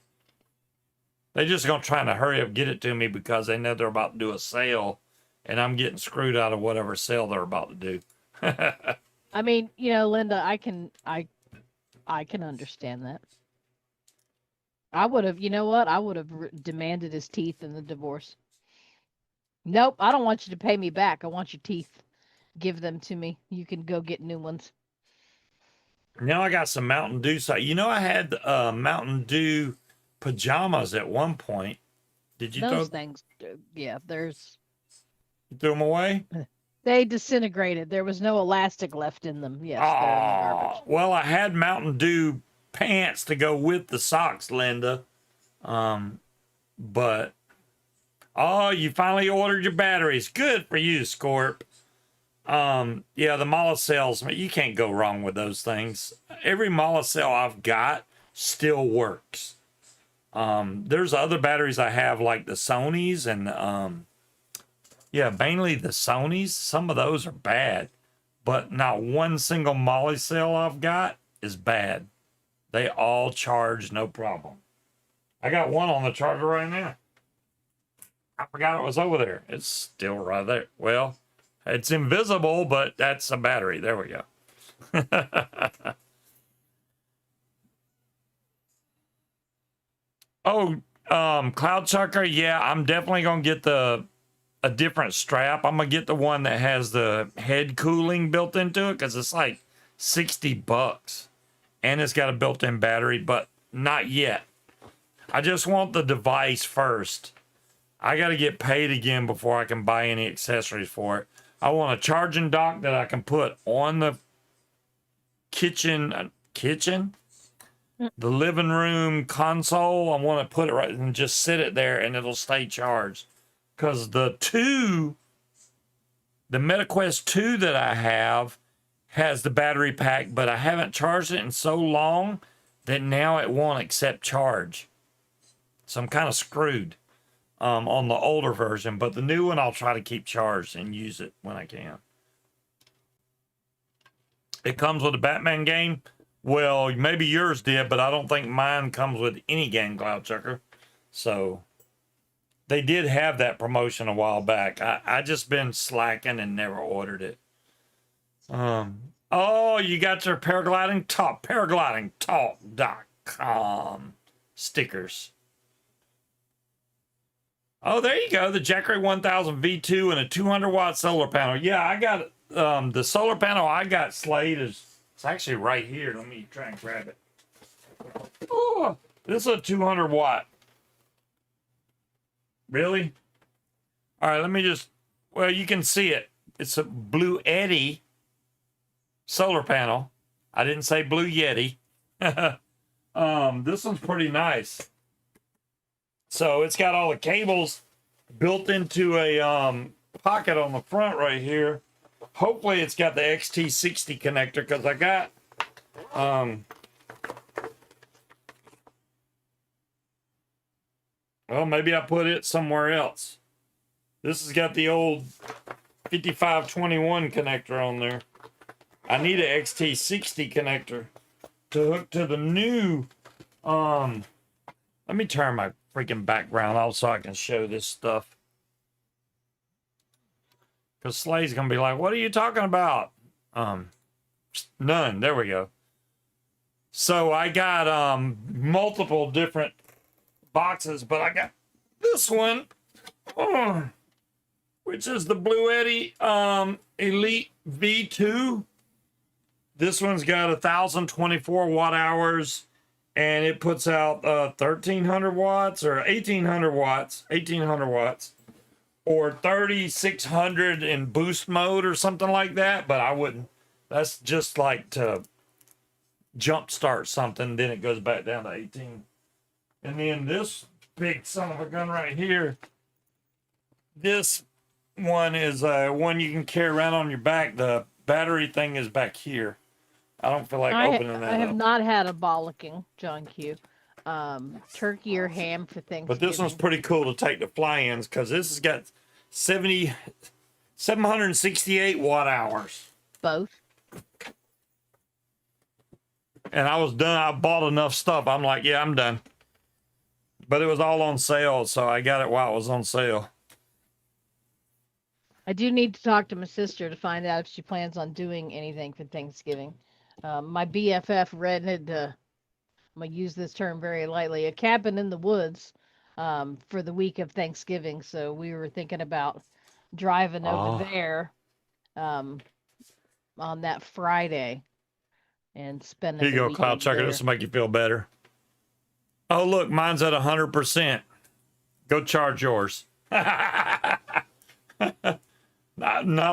They're just going to try to hurry up, get it to me because they know they're about to do a sale and I'm getting screwed out of whatever sale they're about to do. I mean, Linda, I can understand that. I would have, I would have demanded his teeth in the divorce. Nope, I don't want you to pay me back. I want your teeth. Give them to me. You can go get new ones. Now I got some Mountain Dew. So, I had Mountain Dew pajamas at one point. Did you Those things? Yeah, you threw them away? They disintegrated. There was no elastic left in them. Yes, they're in the garbage. Well, I had Mountain Dew pants to go with the socks, Linda. But you finally ordered your batteries. Good for you, Scorp. Yeah, the Molicels, you can't go wrong with those things. Every Molicel I've got still works. There's other batteries I have like the Sonys and mainly the Sonys. Some of those are bad, but not one single Molicel I've got is bad. They all charge no problem. I got one on the charger right now. I forgot it was over there. It's still right there. Well, it's invisible, but that's a battery. There we go. Cloud Chucker. Yeah, I'm definitely going to get a different strap. I'm going to get the one that has the head cooling built into it because it's like $60 and it's got a built-in battery, but not yet. I just want the device first. I got to get paid again before I can buy any accessories for it. I want a charging dock that I can put on the kitchen, the living room console. I want to put it right and just sit it there and it'll stay charged. Because the MetaQuest 2 that I have has the battery pack, but I haven't charged it in so long that now it won't accept charge. So I'm kind of screwed on the older version, but the new one I'll try to keep charged and use it when I can. It comes with a Batman game. Well, maybe yours did, but I don't think mine comes with any game, Cloud Chucker. So they did have that promotion a while back. I just been slacking and never ordered it. You got your paraglidingtalk.com stickers. Oh, there you go. The Jackery 1000 V2 and a 200-watt solar panel. Yeah, I got the solar panel I got Slade it's actually right here. Let me try and grab it. Oh, this is a 200-watt. Really? All right, let me just, you can see it. It's a Blue Eddy solar panel. I didn't say Blue Yeti. This one's pretty nice. So it's got all the cables built into a pocket on the front right here. Hopefully it's got the XT60 connector because I got maybe I put it somewhere else. This has got the old 5521 connector on there. I need an XT60 connector to hook to the new let me turn my freaking background off so I can show this stuff. Because Slade's going to be like, what are you talking about? None. There we go. So I got multiple different boxes, but I got this one, which is the Blue Eddy Elite V2. This one's got 1,024 watt hours and it puts out 1300 watts or 1800 watts, or 3600 in boost mode or something like that. But I wouldn't. That's just like to jump start something, then it goes back down to 18. And then this big son of a gun right here, this one is one you can carry around on your back. The battery thing is back here. I don't feel like opening that I have up. not had a bollocking, John Q. Turkey or ham for Thanksgiving. But this one's pretty cool to take to fly-ins because this has got 768 watt hours. Both. And I was done. I bought enough stuff. I'm like, yeah, I'm done. But it was all on sale, so I got it while it was on sale. I do need to talk to my sister to find out if she plans on doing anything for Thanksgiving. My BFF rented, I'm going to use this term very lightly, a cabin in the woods for the week of Thanksgiving. So we were thinking about driving over there on that Friday and spending Here you the go, Cloud weekend Chucker. there. This will make you feel better. Oh, look, mine's at 100%. Go charge yours. Not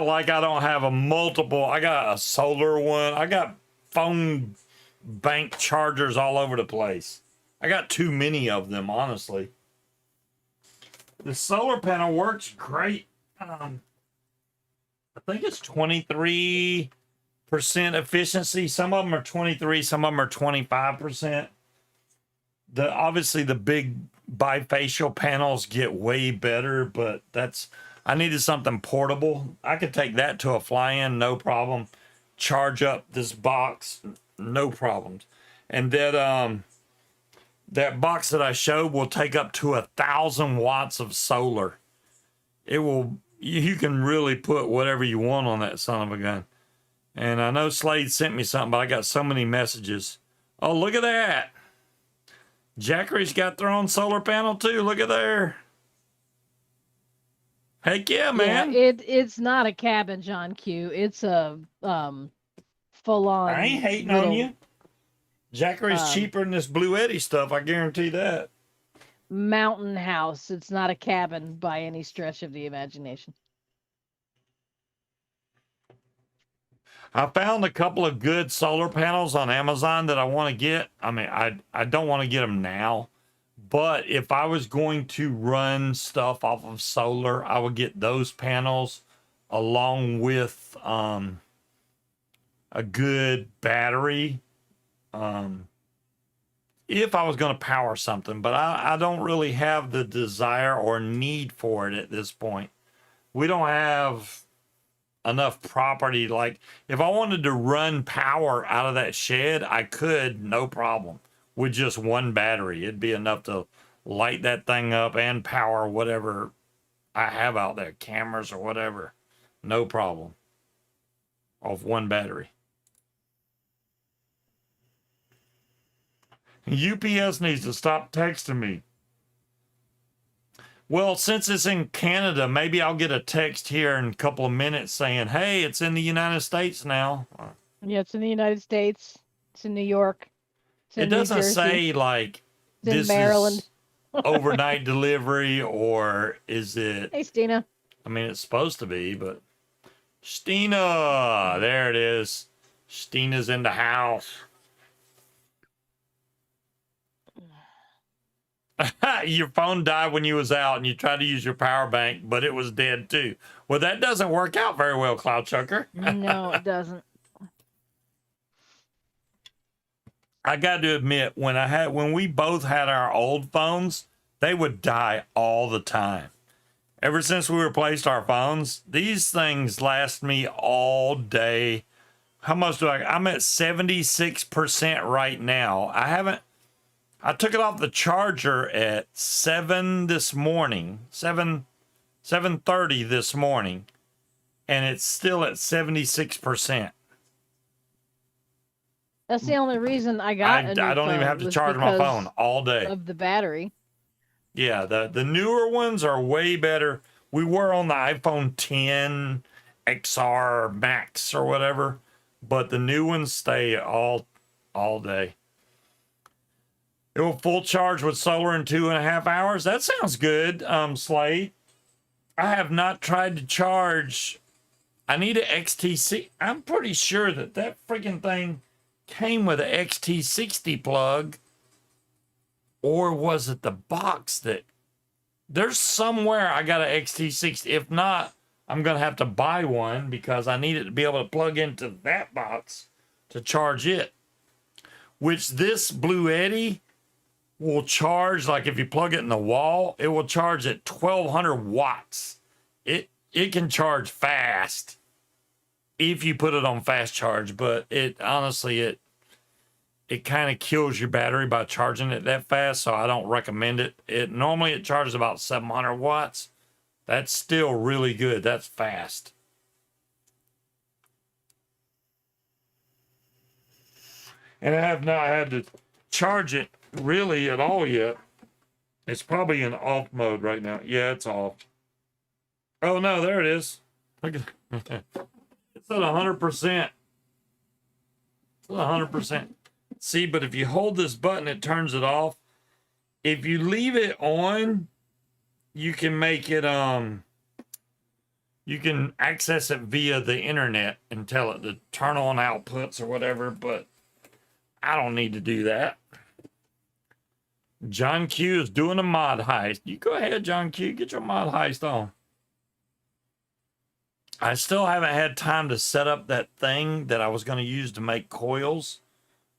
like I don't have a multiple. I got a solar one. I got phone bank chargers all over the place. I got too many of them, honestly. The solar panel works great. I think it's 23% efficiency. Some of them are 23, some of them are 25%. Obviously the big bifacial panels get way better, but I needed something portable. I could take that to a fly-in, no problem. Charge up this box, no problems. And that box that I showed will take up to 1,000 watts of solar. It will. You can really put whatever you want on that son of a gun. And I know Slade sent me something, but I got so many messages. Oh, look at that. Jackery's got their own solar panel too. Look at there. Heck yeah, man. Yeah, it's not a cabin, John Q. It's a full on. I ain't hating on you. Jackery's cheaper than this Blue Eddy stuff, I guarantee that. Mountain house. It's not a cabin by any stretch of the imagination. I found a couple of good solar panels on Amazon that I want to get. I mean, I don't want to get them now, but if I was going to run stuff off of solar, I would get those panels along with a good battery. If I was going to power something, but I don't really have the desire or need for it at this point. We don't have enough property. Like if I wanted to run power out of that shed, I could, no problem, with just one battery. It'd be enough to light that thing up and power whatever I have out there, cameras or whatever, no problem, off one battery. UPS needs to stop texting me. Well, since it's in Canada, maybe I'll get a text here in a couple of minutes saying, hey, it's in the United States now. Yeah, it's in the United States. It's in New York. It's in It doesn't say like it's in this Maryland. is overnight delivery, or is it? Hey, Stina. I mean, it's supposed to be, but Stina, there it is. Stina's in the house. Your phone died when you was out and you tried to use your power bank, but it was dead too. Well, that doesn't work out very well, Cloud Chucker. No, it doesn't. I got to admit, when we both had our old phones, they would die all the time. Ever since we replaced our phones, these things last me all day. How much do I'm at 76% right now. I took it off the charger at 7 this morning, 7:30 this morning, and it's still at 76%. That's the only reason I got a new I don't even phone have to was charge my because phone all day. of the battery. Yeah, the newer ones are way better. We were on the iPhone 10 XR Max or whatever, but the new ones stay all day. It will full charge with solar in 2.5 hours. That sounds good, Slade. I have not tried to charge. I need an XTC. I'm pretty sure that freaking thing came with an XT60 plug. Or was it the box that... There's somewhere I got an XT60. If not, I'm going to have to buy one because I need it to be able to plug into that box to charge it. Which this Blue Eddy will charge, like if you plug it in the wall, it will charge at 1200 watts. It can charge fast if you put it on fast charge, but it honestly, it kind of kills your battery by charging it that fast, so I don't recommend it. Normally it charges about 700 watts. That's still really good. That's fast. And I have not had to charge it really at all yet. It's probably in off mode right now. Yeah, it's off. Oh no, there it is. Look at it's at 100%. It's at 100%. See, but if you hold this button, it turns it off. If you leave it on, you can make it you can access it via the internet and tell it to turn on outputs or whatever, but I don't need to do that. John Q is doing a mod heist. You go ahead, John Q. Get your mod heist on. I still haven't had time to set up that thing that I was going to use to make coils.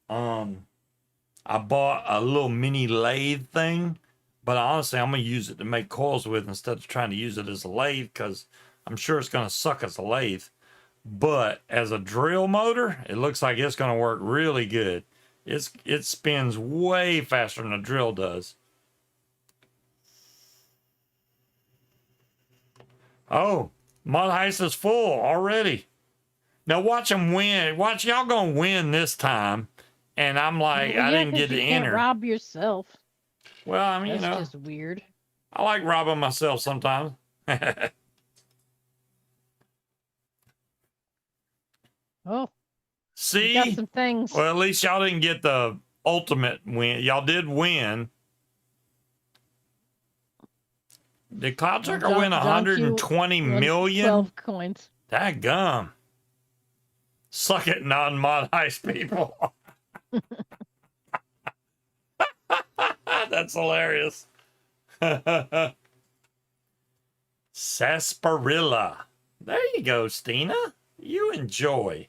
I bought a little mini lathe thing, but honestly, I'm going to use it to make coils with instead of trying to use it as a lathe because I'm sure it's going to suck as a lathe. But as a drill motor, it looks like it's going to work really good. It spins way faster than a drill does. Oh, Mod Heist is full already. Now watch them win. Watch y'all gonna win this time. And I'm like, Well, I yeah, didn't get 'cause to you can't enter. rob yourself. Well, I mean, That's just weird. I like robbing myself sometimes. Oh, See? you got some things. Well, at least y'all didn't get the ultimate win. Y'all did win. Did Cloud Checker win John Q 120 won million? 12 coins. That gum. Suck it, non-mod heist people. That's hilarious. Sarsaparilla. There you go, Stina. You enjoy.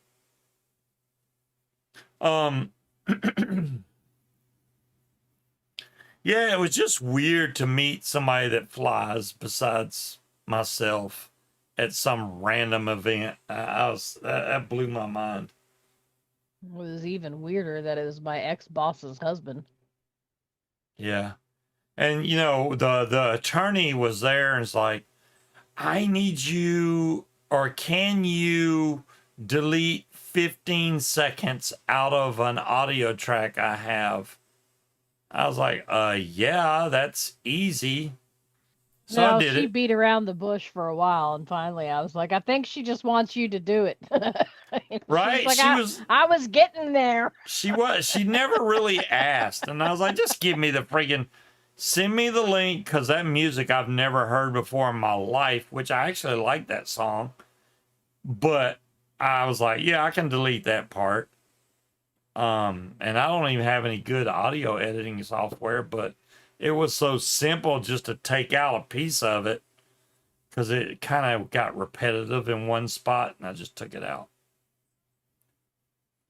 Yeah, it was just weird to meet somebody that flies besides myself at some random event. That blew my mind. It was even weirder that it was my ex-boss's husband. Yeah. And you know, the attorney was there and it's like, I need you, or can you delete 15 seconds out of an audio track I have? I was like, yeah, that's easy. So I did she it. beat around the bush for a while, and finally I was like, I think she just wants you to do it. Right? Like, She I was getting there. She never really asked. And I was like, just give me the friggin', send me the link, because that music I've never heard before in my life, which I actually like that song. But I was like, yeah, I can delete that part. And I don't even have any good audio editing software, but it was so simple just to take out a piece of it because it kind of got repetitive in one spot, and I just took it out.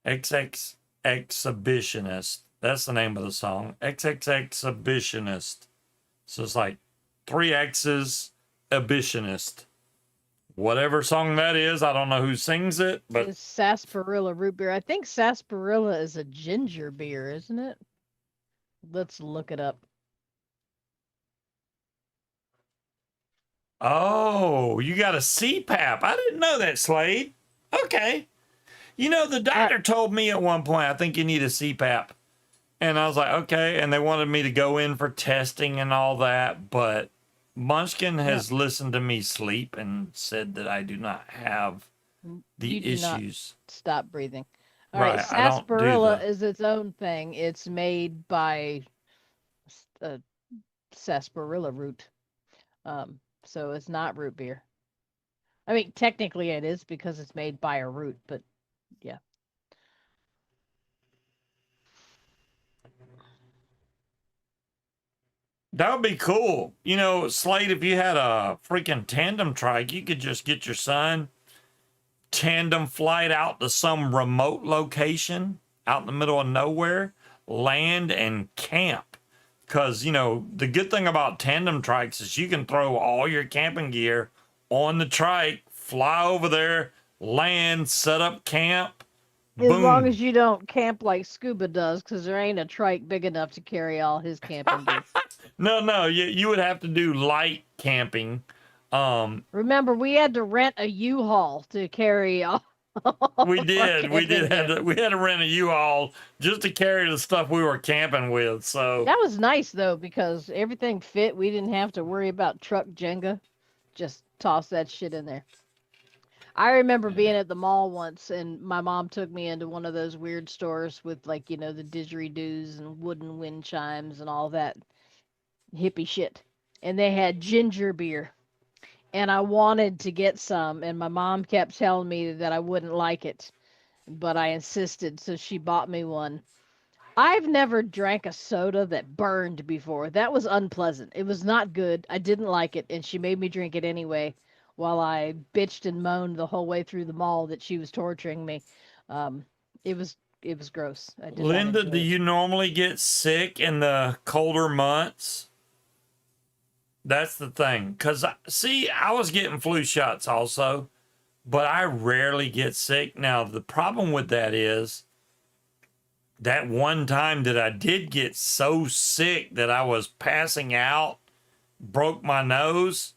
XX Exhibitionist. That's the name of the song. XX Exhibitionist. So it's like 3 X's, Exhibitionist. Whatever song that is, I don't know who sings it, but It's sarsaparilla root beer. I think sarsaparilla is a ginger beer, isn't it? Let's look it up. oh, you got a CPAP. I didn't know that, Slade. Okay. You know, the doctor told me at one point, I think you need a CPAP. And I was like, okay. And they wanted me to go in for testing and all that. But Munchkin has listened to me sleep and said that I do not have the issues. Stop breathing. All Right, right, I don't do sarsaparilla the- is its own thing. It's made by a sarsaparilla root. So it's not root beer. I mean, technically it is because it's made by a root, but yeah. That would be cool. You know, Slade, if you had a freaking tandem trike, you could just get your son tandem flight out to some remote location out in the middle of nowhere, land and camp. Because, you know, the good thing about tandem trikes is you can throw all your camping gear on the trike, fly over there, land, set up camp. As long Boom. as you don't camp like Scuba does, because there ain't a trike big enough to carry all his camping gear. No, you would have to do light camping. Remember, we had to rent a U-Haul to carry all We of our did. We camping did have gear. to. We had to rent a U-Haul just to carry the stuff we were camping with. So That was nice though, because everything fit. We didn't have to worry about truck Jenga. Just toss that shit in there. I remember being at the mall once, and my mom took me into one of those weird stores with, like, you know, the didgeridoos and wooden wind chimes and all that hippie shit. And they had ginger beer. And I wanted to get some, and my mom kept telling me that I wouldn't like it, but I insisted, so she bought me one. I've never drank a soda that burned before. That was unpleasant. It was not good. I didn't like it, and she made me drink it anyway while I bitched and moaned the whole way through the mall that she was torturing me. Um, it was gross. I did not Linda, enjoy do it. you normally get sick in the colder months? That's the thing. Cause see, I was getting flu shots also, but I rarely get sick. Now the problem with that is that one time that I did get so sick that I was passing out, broke my nose,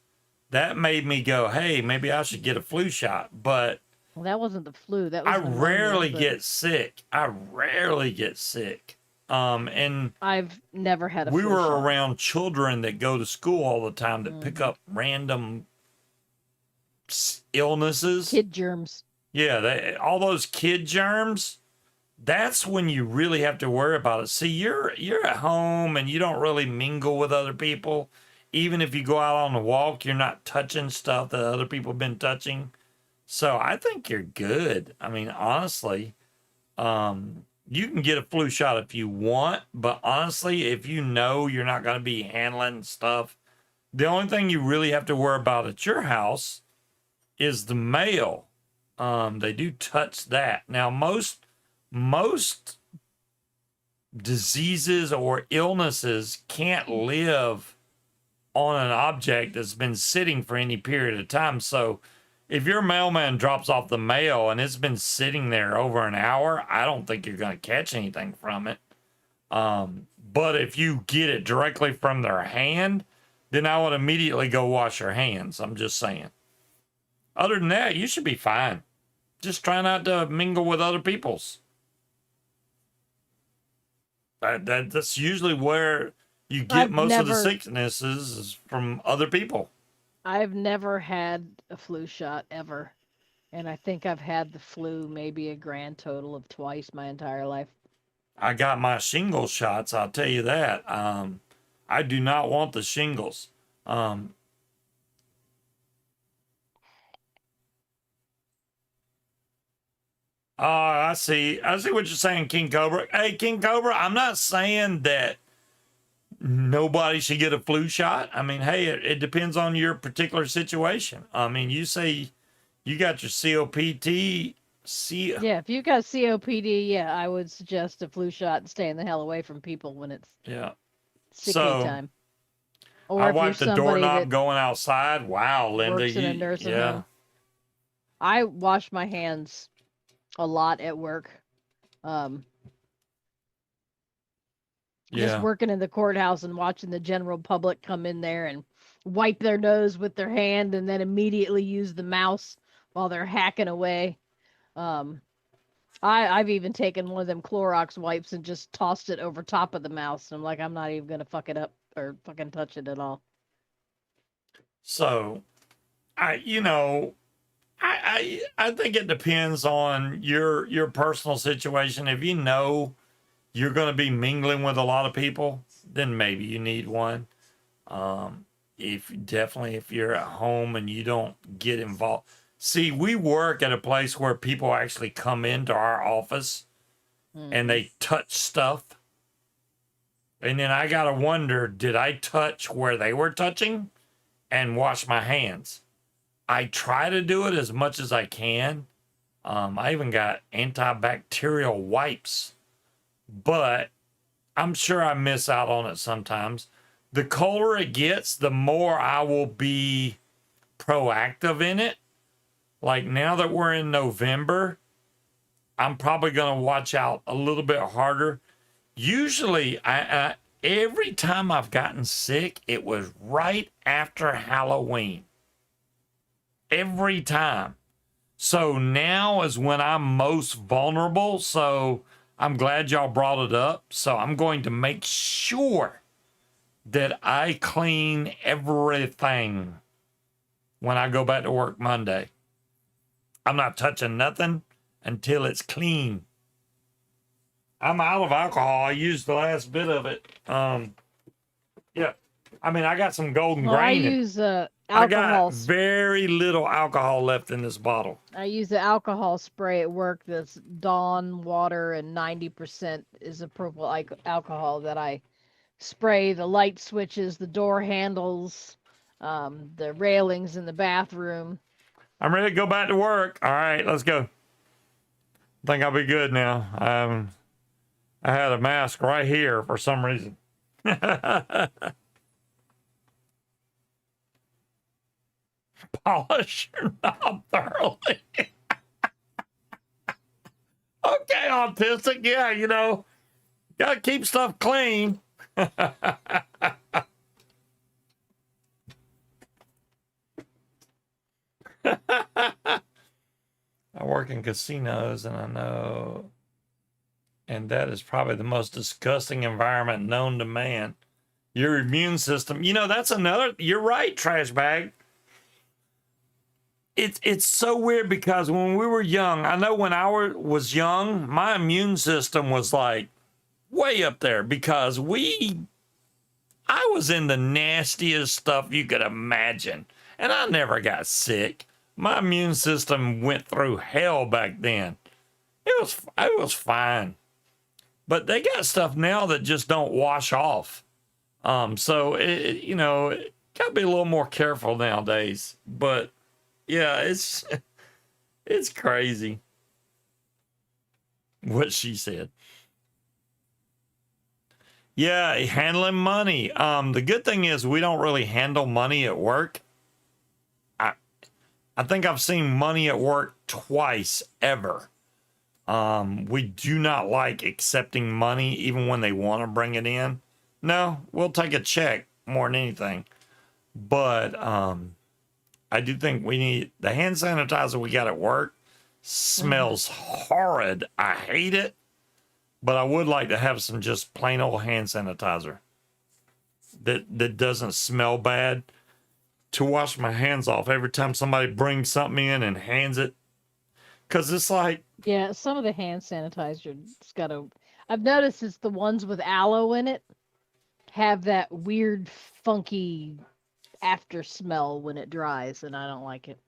that made me go, hey, maybe I should get a flu shot. But Well, that wasn't the flu. That I was pneumonia. rarely But get sick. I rarely get sick. And I've never had a we flu were shot. around children that go to school all the time that pick Mhm. up random illnesses. Kid germs. Yeah, all those kid germs. That's when you really have to worry about it. See, you're at home and you don't really mingle with other people. Even if you go out on a walk, you're not touching stuff that other people have been touching. So I think you're good. I mean, honestly, you can get a flu shot if you want, but honestly, if you know you're not going to be handling stuff, the only thing you really have to worry about at your house is the mail. They do touch that. Now, most diseases or illnesses can't live on an object that's been sitting for any period of time. So if your mailman drops off the mail and it's been sitting there over an hour, I don't think you're going to catch anything from it. But if you get it directly from their hand, then I would immediately go wash your hands. I'm just saying. Other than that, you should be fine. Just try not to mingle with other people's. That's usually where you get most of the sicknesses is from other people. I've never had a flu shot ever. And I think I've had the flu maybe a grand total of twice my entire life. I got my shingle shots, I'll tell you that. I do not want the shingles. I see. I see what you're saying, King Cobra. Hey, King Cobra, I'm not saying that nobody should get a flu shot. I mean, hey, it depends on your particular situation. I mean, you say you got your COPT. Yeah, if you got COPD, yeah, I would suggest a flu shot and staying the hell away from people when it's sick time. Or I if you're wiped the somebody doorknob that going outside. Wow, Linda, works in a nursing yeah. home. I wash my hands a lot at work. Just working in the courthouse and watching the general public come in there and wipe their nose with their hand and then immediately use the mouse while they're hacking away. I've even taken one of them Clorox wipes and just tossed it over top of the mouse. And I'm like, I'm not even gonna fuck it up or fucking touch it at all. So, I think it depends on your personal situation. If you know you're going to be mingling with a lot of people, then maybe you need one. If you're at home and you don't get involved. See, we work at a place where people actually come into our office and they touch stuff. And then I got to wonder, did I touch where they were touching and wash my hands? I try to do it as much as I can. I even got antibacterial wipes, but I'm sure I miss out on it sometimes. The colder it gets, the more I will be proactive in it. Like now that we're in November, I'm probably going to watch out a little bit harder. Usually, every time I've gotten sick, it was right after Halloween. Every time. So now is when I'm most vulnerable. So I'm glad y'all brought it up. So I'm going to make sure that I clean everything when I go back to work Monday. I'm not touching nothing until it's clean. I'm out of alcohol. I used the last bit of it. Yeah. I mean, I got some golden Well, I grain. use I alcohol. got very little alcohol left in this bottle. I use the alcohol spray at work that's Dawn water and 90% isopropyl alcohol that I spray the light switches, the door handles, the railings in the bathroom. I'm ready to go back to work. All right, let's go. I think I'll be good now. I had a mask right here for some reason. Polish your knob thoroughly. Okay, autistic. Yeah, you know, gotta keep stuff clean. I work in casinos and I know, and that is probably the most disgusting environment known to man. Your immune system, you know, that's another, you're right, trash bag. It's so weird because when we were young, I know when I was young, my immune system was like way up there because I was in the nastiest stuff you could imagine. And I never got sick. My immune system went through hell back then. It was fine. But they got stuff now that just don't wash off. So you know, gotta be a little more careful nowadays. But yeah, it's crazy what she said. Yeah, handling money. The good thing is we don't really handle money at work. I think I've seen money at work twice ever. We do not like accepting money even when they want to bring it in. No, we'll take a check more than anything. But I do think we need the hand sanitizer we got at work smells horrid. I hate it. But I would like to have some just plain old hand sanitizer that doesn't smell bad to wash my hands off every time somebody brings something in and hands it. Because it's like... Yeah, some of the hand sanitizer's got a... I've noticed it's the ones with aloe in it have that weird, funky after smell when it dries, and I don't like it.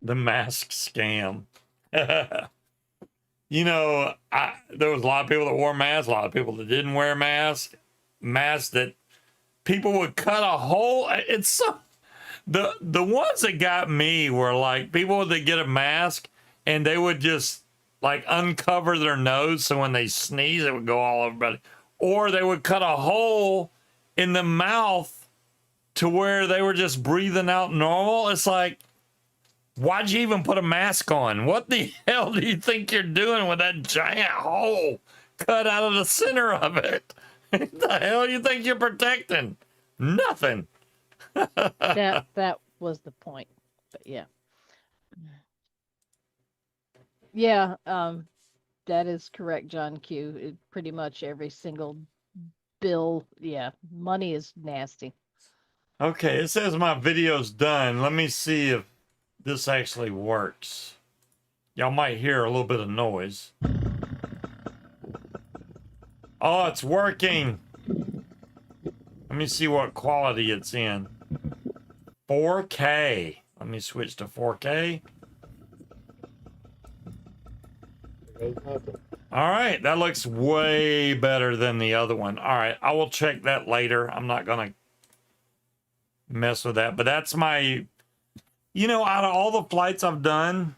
The mask scam. You know, there was a lot of people that wore masks, a lot of people that didn't wear masks that people would cut a hole. It's so, the ones that got me were like people that get a mask and they would just like uncover their nose so when they sneeze it would go all over everybody. Or they would cut a hole in the mouth to where they were just breathing out normal. It's like, why'd you even put a mask on? What the hell do you think you're doing with that giant hole cut out of the center of it? What the hell you think you're protecting? Nothing. That was the point. But yeah. Yeah, that is correct, John Q. Pretty much every single bill, yeah, money is nasty. Okay, it says my video's done. Let me see if this actually works. Y'all might hear a little bit of noise. Oh, it's working. Let me see what quality it's in. 4K. Let me switch to 4K. All right, that looks way better than the other one. All right, I will check that later. I'm not gonna mess with that, but that's my, you know, out of all the flights I've done,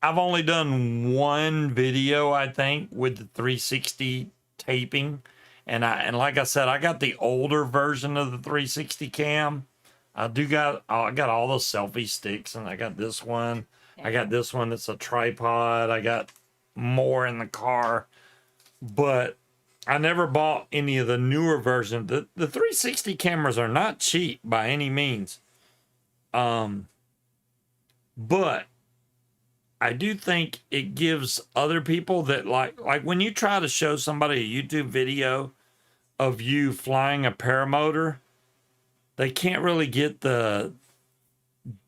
I've only done one video, I think, with the 360 taping. And like I said, I got the older version of the 360 cam. I got all the selfie sticks, and I got this one. I got this one that's a tripod. I got more in the car, but I never bought any of the newer versions. The 360 cameras are not cheap by any means. But I do think it gives other people that like when you try to show somebody a YouTube video of you flying a paramotor, they can't really get the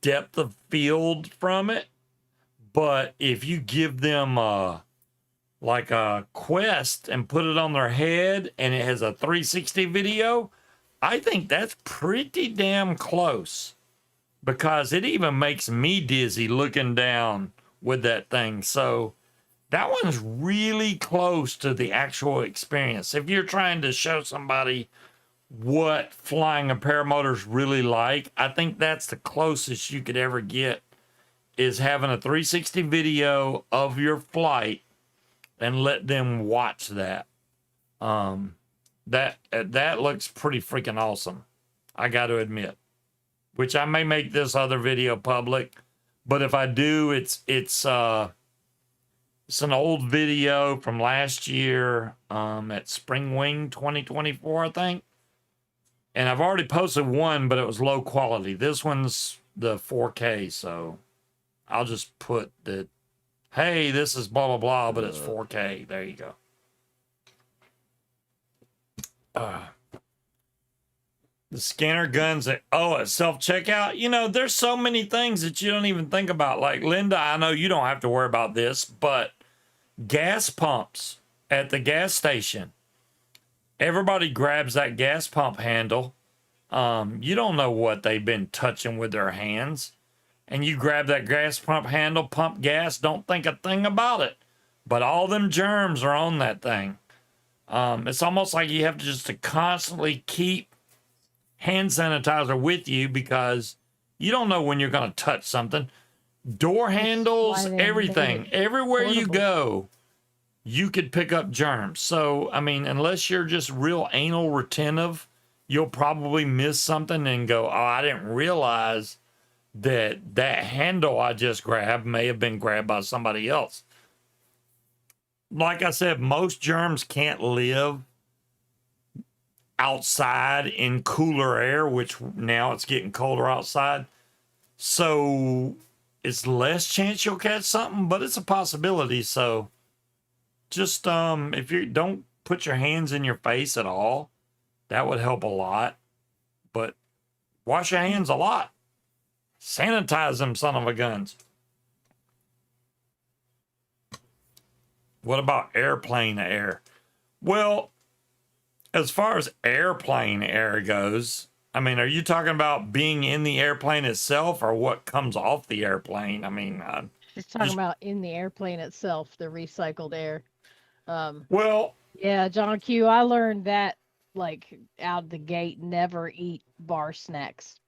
depth of field from it. But if you give them like a Quest and put it on their head and it has a 360 video, I think that's pretty damn close, because it even makes me dizzy looking down with that thing. So that one's really close to the actual experience. If you're trying to show somebody what flying a paramotor's really like, I think that's the closest you could ever get, is having a 360 video of your flight and let them watch that. That looks pretty freaking awesome, I got to admit. Which I may make this other video public, but if I do, it's an old video from last year at Spring Wing 2024, I think. And I've already posted one, but it was low quality. This one's the 4K, so I'll just put that, hey, this is blah, blah, blah, but it's 4K. There you go. The scanner guns, it's self-checkout. You know, there's so many things that you don't even think about. Like, Linda, I know you don't have to worry about this, but gas pumps at the gas station. Everybody grabs that gas pump handle. You don't know what they've been touching with their hands. And you grab that gas pump handle, pump gas, don't think a thing about it. But all them germs are on that thing. It's almost like you have to constantly keep hand sanitizer with you, because you don't know when you're going to touch something. Door handles, everything, everywhere you go, you could pick up germs. So, I mean, unless you're just real anal retentive, you'll probably miss something and go, oh, I didn't realize that handle I just grabbed may have been grabbed by somebody else. Like I said, most germs can't live outside in cooler air, which now it's getting colder outside. So it's less chance you'll catch something, but it's a possibility. So just if you don't put your hands in your face at all, that would help a lot. But wash your hands a lot. Sanitize them son of a guns. What about airplane air? Well, as far as airplane air goes, I mean, are you talking about being in the airplane itself or what comes off the airplane? I mean, Just talking about in the airplane itself, the recycled air. Well, yeah, John Q, I learned that like out the gate, never eat bar snacks.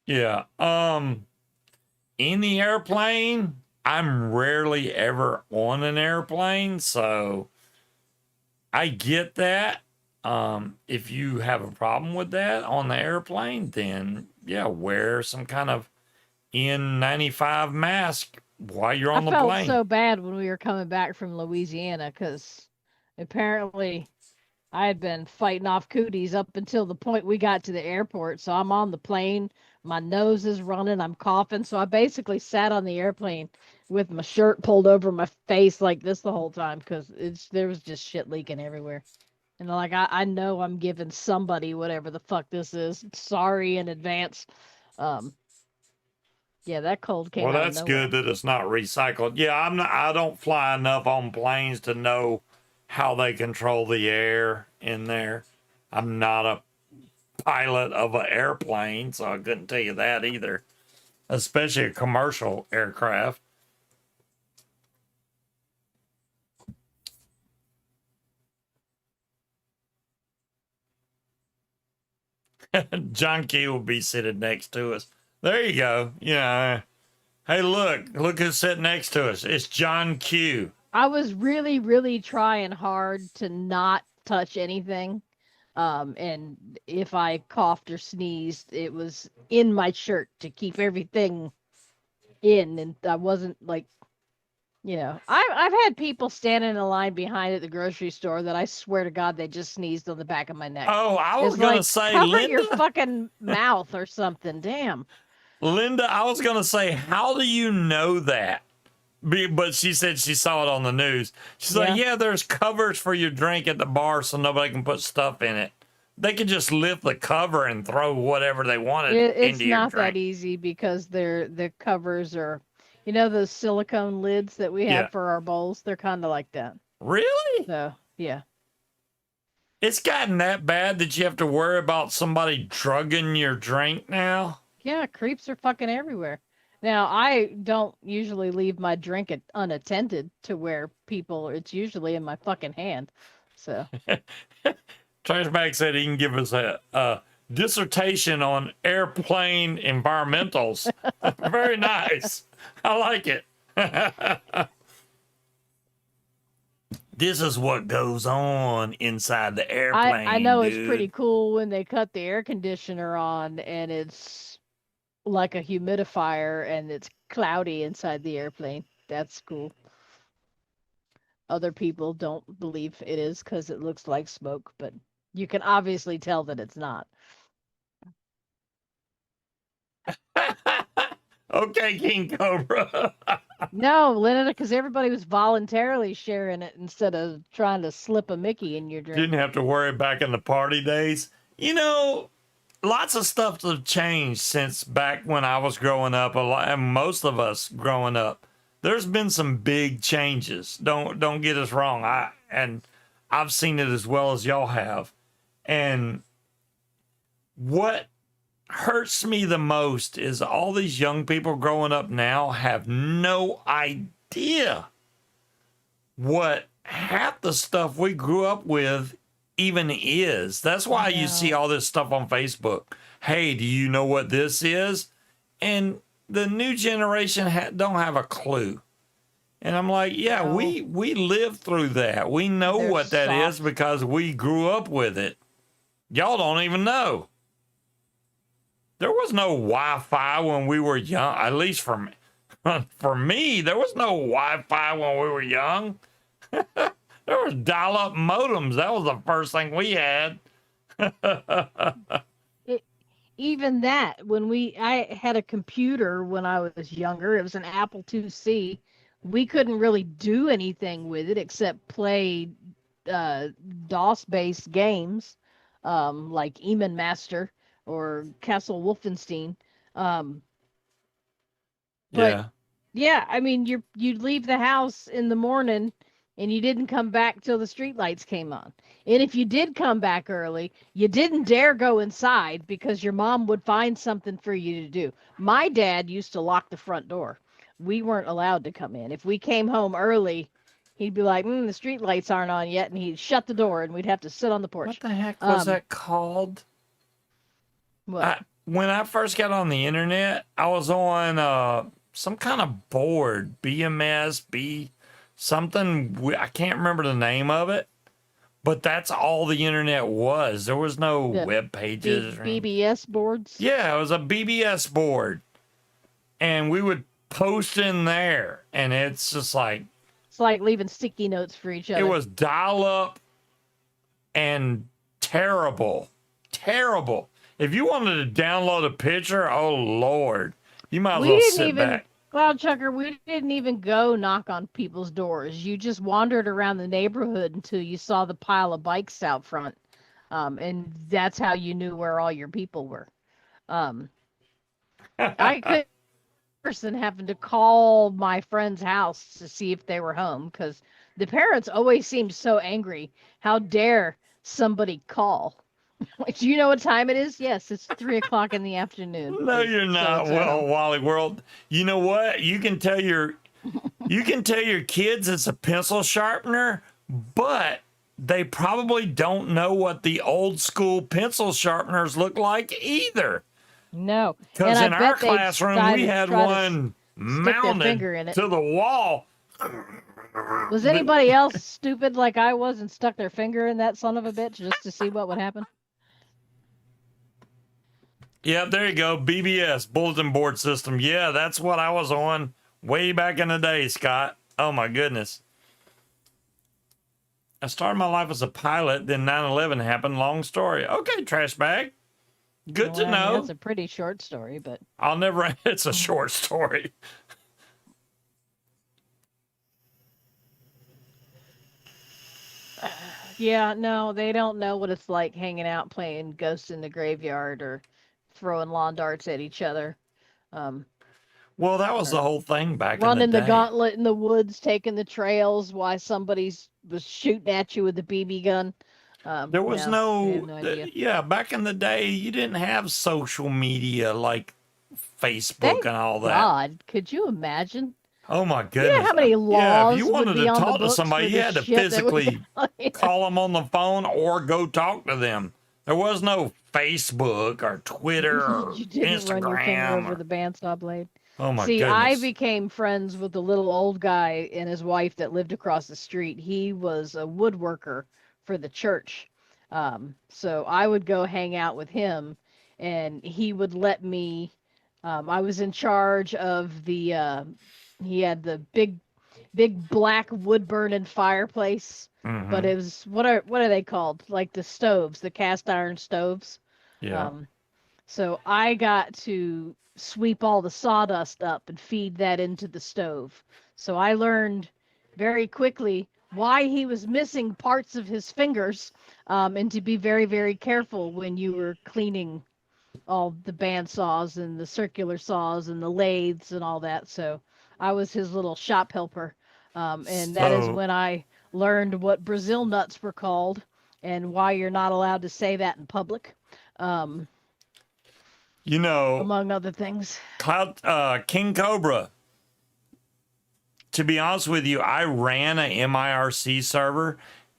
Yeah. In the airplane, I'm rarely ever on an airplane, so I get that. If you have a problem with that on the airplane, then yeah, wear some kind of N95 mask while you're on the plane. I felt so bad when we were coming back from Louisiana, because apparently I had been fighting off cooties up until the point we got to the airport. So I'm on the plane, my nose is running, I'm coughing. So I basically sat on the airplane with my shirt pulled over my face like this the whole time, because there was just shit leaking everywhere. And like, I know I'm giving somebody whatever the fuck this is. Sorry in advance. Yeah, that cold came Well, out of that's nowhere. good that it's not recycled. Yeah, I don't fly enough on planes to know how they control the air in there. I'm not a pilot of an airplane, so I couldn't tell you that either, especially a commercial aircraft. John Key will be sitting next to us. There you go. Yeah. Hey, look who's sitting next to us. It's John Q. I was really, really trying hard to not touch anything. And if I coughed or sneezed, it was in my shirt to keep everything in, and I wasn't like, I've had people standing in a line behind at the grocery store that I swear to God they just sneezed on the back of my neck. Oh, I was It's gonna like, say, cover your Linda. fucking mouth or something. Damn. Linda, I was gonna say, how do you know that? But she said she saw it on the news. She's like, yeah, there's covers for your drink at the bar so nobody can put stuff in it. They could just lift the cover and throw whatever they wanted It's into your not that drink. easy because the covers are, those silicone lids that we have Yeah. for our bowls. They're kind of like that. Really? So yeah. It's gotten that bad that you have to worry about somebody drugging your drink now? Yeah, creeps are fucking everywhere. Now, I don't usually leave my drink unattended to where it's usually in my fucking hand. So, Trashback said he can give us a dissertation on airplane environmentals. Very nice. I like it. This is what goes on inside the airplane. I know dude. It's pretty cool when they cut the air conditioner on and it's like a humidifier and it's cloudy inside the airplane. That's cool. Other people don't believe it is because it looks like smoke, but you can obviously tell that it's not. Okay, King Cobra. No, Linda, because everybody was voluntarily sharing it instead of trying to slip a Mickey in your drink. Didn't have to worry back in the party days. Lots of stuff have changed since back when I was growing up. And most of us growing up, there's been some big changes. Don't get us wrong. I've seen it as well as y'all have. And what hurts me the most is all these young people growing up now have no idea what half the stuff we grew up with even is. That's why you see all this stuff on Facebook. Hey, do you know what this is? And the new generation don't have a clue. And I'm like, yeah, No. we lived through that. We know They're what that is soft. because we grew up with it. Y'all don't even know. There was no Wi-Fi when we were young. At least for me, there was no Wi-Fi when we were young. There was dial-up modems. That was the first thing we had. Even that, I had a computer when I was younger. It was an Apple IIc. We couldn't really do anything with it except play DOS-based games, like Eman Master or Castle Wolfenstein. But Yeah. I mean, you'd leave the house in the morning and you didn't come back till the street lights came on. And if you did come back early, you didn't dare go inside because your mom would find something for you to do. My dad used to lock the front door. We weren't allowed to come in. If we came home early, he'd be like, the street lights aren't on yet, and he'd shut the door and we'd have to sit on the porch. What the heck was that called? What? When I first got on the internet, I was on some kind of board, BMS, something. I can't remember the name of it, but that's all the internet was. There was no web pages. BBS boards? Yeah, it was a BBS board. And we would post in there, and it's just like... It's like leaving sticky notes for each other. It was dial-up and terrible. Terrible. If you wanted to download a picture, oh, Lord. You might as well sit back. Cloud Chucker, we didn't even go knock on people's doors. You just wandered around the neighborhood until you saw the pile of bikes out front. And that's how you knew where all your people were. I person having to call my friend's house to see if they were home because the parents always seemed so angry. How dare somebody call? Like, do you know what time it is? Yes, it's 3 o'clock in the afternoon. No, Is you're not. so-and-so Well, home? Wally World, you know what? You can tell your kids it's a pencil sharpener, but they probably don't know what the old school pencil sharpeners look like either. No, Because and I in our bet they'd classroom, we try had to one stick their mounted finger in it. to the wall. Was anybody else stupid like I was and stuck their finger in that son of a bitch just to see what would happen? Yeah, there you go. BBS, bulletin board system. Yeah, that's what I was on way back in the day, Scott. Oh my goodness. I started my life as a pilot, then 9/11 happened. Long story. Okay, trash bag. Good Well, to I mean, know. that's a pretty short story, but I'll never, it's a short story. yeah, no, they don't know what it's like hanging out playing Ghost in the Graveyard or throwing lawn darts at each other. Um, Well, that was the or whole thing back in the running the day. gauntlet in the woods, taking the trails while somebody's was shooting at you with a BB gun. There was No, they have no, no idea. yeah, back in the day, you didn't have social media like Facebook Thank and all that. God. Could you imagine? Oh my You know goodness. how many Yeah, if you laws would wanted be to on the talk to books somebody, for you the had to shit that would physically call them on the phone or go talk to them. There was no Facebook or Twitter or you didn't run your finger Instagram. over the bandsaw blade. Oh my See, I goodness. became friends with the little old guy and his wife that lived across the street. He was a woodworker for the church. So I would go hang out with him and he would let me I was in charge of he had the big black wood burning fireplace, but Mm-hmm. it was what are they called? Like the stoves, the cast iron stoves. Yeah. Um, so I got to sweep all the sawdust up and feed that into the stove. So I learned very quickly why he was missing parts of his fingers, and to be very, very careful when you were cleaning all the band saws and the circular saws and the lathes and all that. So I was his little shop helper. And that is So, when I learned what Brazil nuts were called and why you're not allowed to say that in public. Um, you know, among other things. King Cobra. To be honest with you, I ran a MIRC server,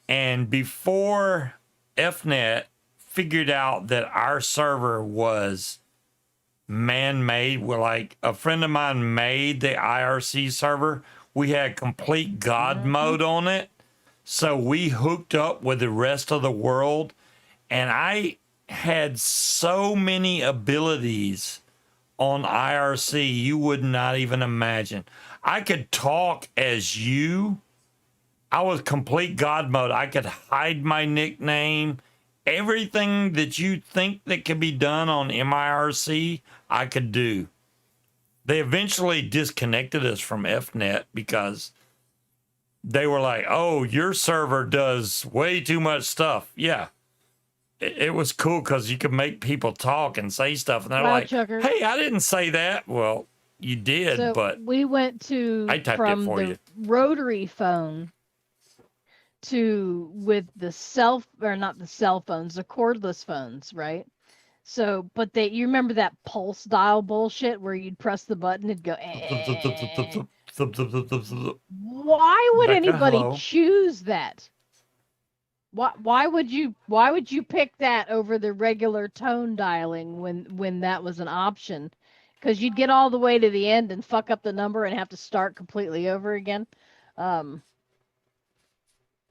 and before FNet figured out that our server was man-made, well, like a friend of mine made the IRC server. We had complete God mode on it, so we hooked up with the rest of the world, and I had so many abilities on IRC you would not even imagine. I could talk as you. I was complete God mode. I could hide my nickname. Everything that you think that could be done on MIRC, I could do. They eventually disconnected us from FNet because they were like, oh, your server does way too much stuff. Yeah. It was cool because you could make people talk and say stuff. And they're Wow, like, Chucker. hey, I didn't say that. Well, you did, So but we went to I typed it from for the you. rotary phone to with the not the cell phones, the cordless phones, right? So, but you remember that pulse dial bullshit where you'd press the button, it'd go. Why would Becca, anybody hello. choose that? Why would you pick that over the regular tone dialing when that was an option? Because you'd get all the way to the end and fuck up the number and have to start completely over again.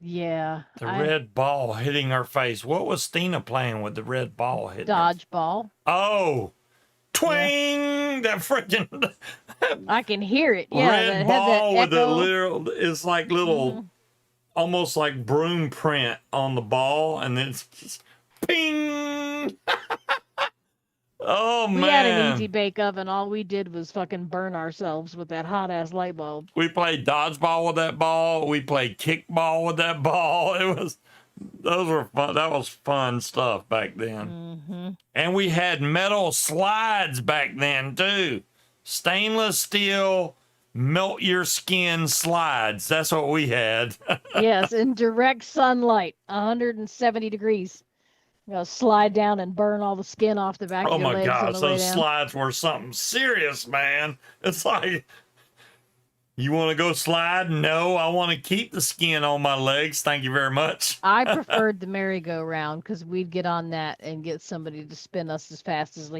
Yeah. The red ball hitting her face. What was Stina playing with the red ball hitting her? Dodgeball. Oh, twing! That freaking I can hear it. Yeah, red that had ball that with the echo. little, it's like little, almost like broom print on the ball, and then it's just ping! Oh, We man. had an easy bake oven. All we did was fucking burn ourselves with that hot ass light bulb. We played dodgeball with that ball. We played kickball with that ball. Those were fun. That was fun stuff back then. And we had metal slides back then too. Stainless steel, melt your skin slides. That's what we had. Yes, in direct sunlight, 170 degrees. Slide down and burn all the skin off the back of Oh your my legs on gosh, the way those down. slides were something serious, man. It's like, you want to go slide? No, I want to keep the skin on my legs. Thank you very much. I preferred the merry-go-round because we'd get on that and get somebody to spin us as fast as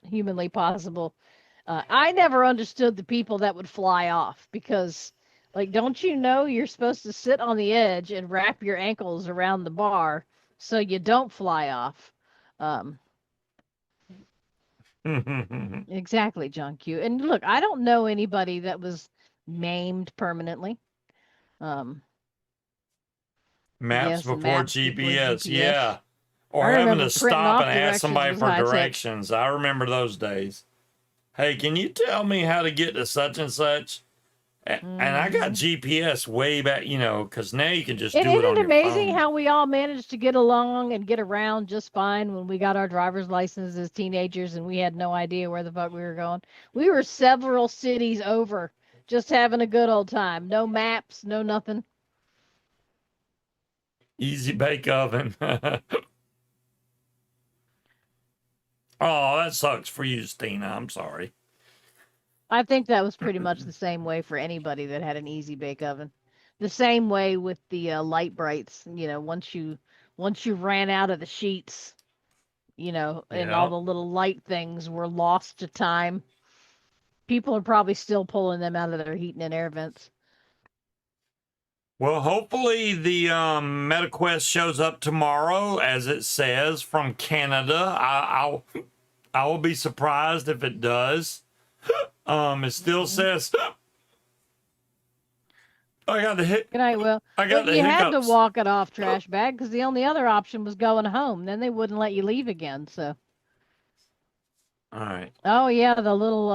humanly possible. I never understood the people that would fly off because, like, don't you know you're supposed to sit on the edge and wrap your ankles around the bar so you don't fly off? Um, exactly, John Q. And look, I don't know anybody that was maimed permanently. Maps Yes, the before maps before GPS, GPS. yeah. Or I having to remember printing stop off and ask directions somebody was for high tech. directions. I remember those days. Hey, can you tell me how to get to such and such? And I got GPS way back, you know, because now you can just do it Isn't on it your amazing phone. how we all managed to get along and get around just fine when we got our driver's license as teenagers and we had no idea where the fuck we were going? We were several cities over, just having a good old time. No maps, no nothing. Easy bake oven. Oh, that sucks for you, Stina. I'm sorry. I think that was pretty much the same way for anybody that had an easy bake oven. The same way with the light brights. Once you ran out of the sheets, and all Yeah. the little light things were lost to time. People are probably still pulling them out of their heating and air vents. Well, hopefully the MetaQuest shows up tomorrow, as it says, from Canada. I will be surprised if it does. It still says. I got the hit. Good night, Will. I got the You had to hiccups. walk it off trash bag because the only other option was going home. Then they wouldn't let you leave again. So. All right. Oh yeah, the little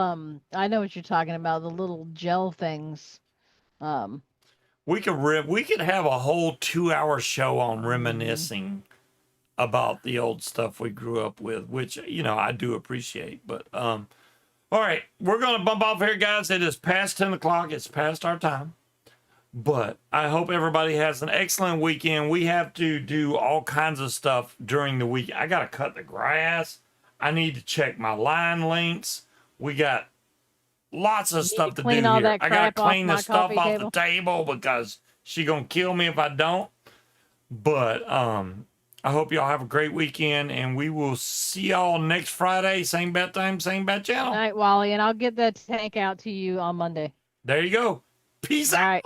I know what you're talking about. The little gel things. We could have a whole 2-hour show on reminiscing about the old stuff we grew up with, which I do appreciate. But all right, we're gonna bump off here, guys. It is past 10 o'clock. It's past our time. But I hope everybody has an excellent weekend. We have to do all kinds of stuff during the week. I gotta cut the grass. I need to check my line links. We got lots of stuff to do clean all here. that I gotta crap off clean the my stuff coffee off table. the table because she gonna kill me if I don't. But I hope y'all have a great weekend, and we will see y'all next Friday. Same bat time, same bat channel. All right, Wally, and I'll get that tank out to you on Monday. There you go. Peace All out. right.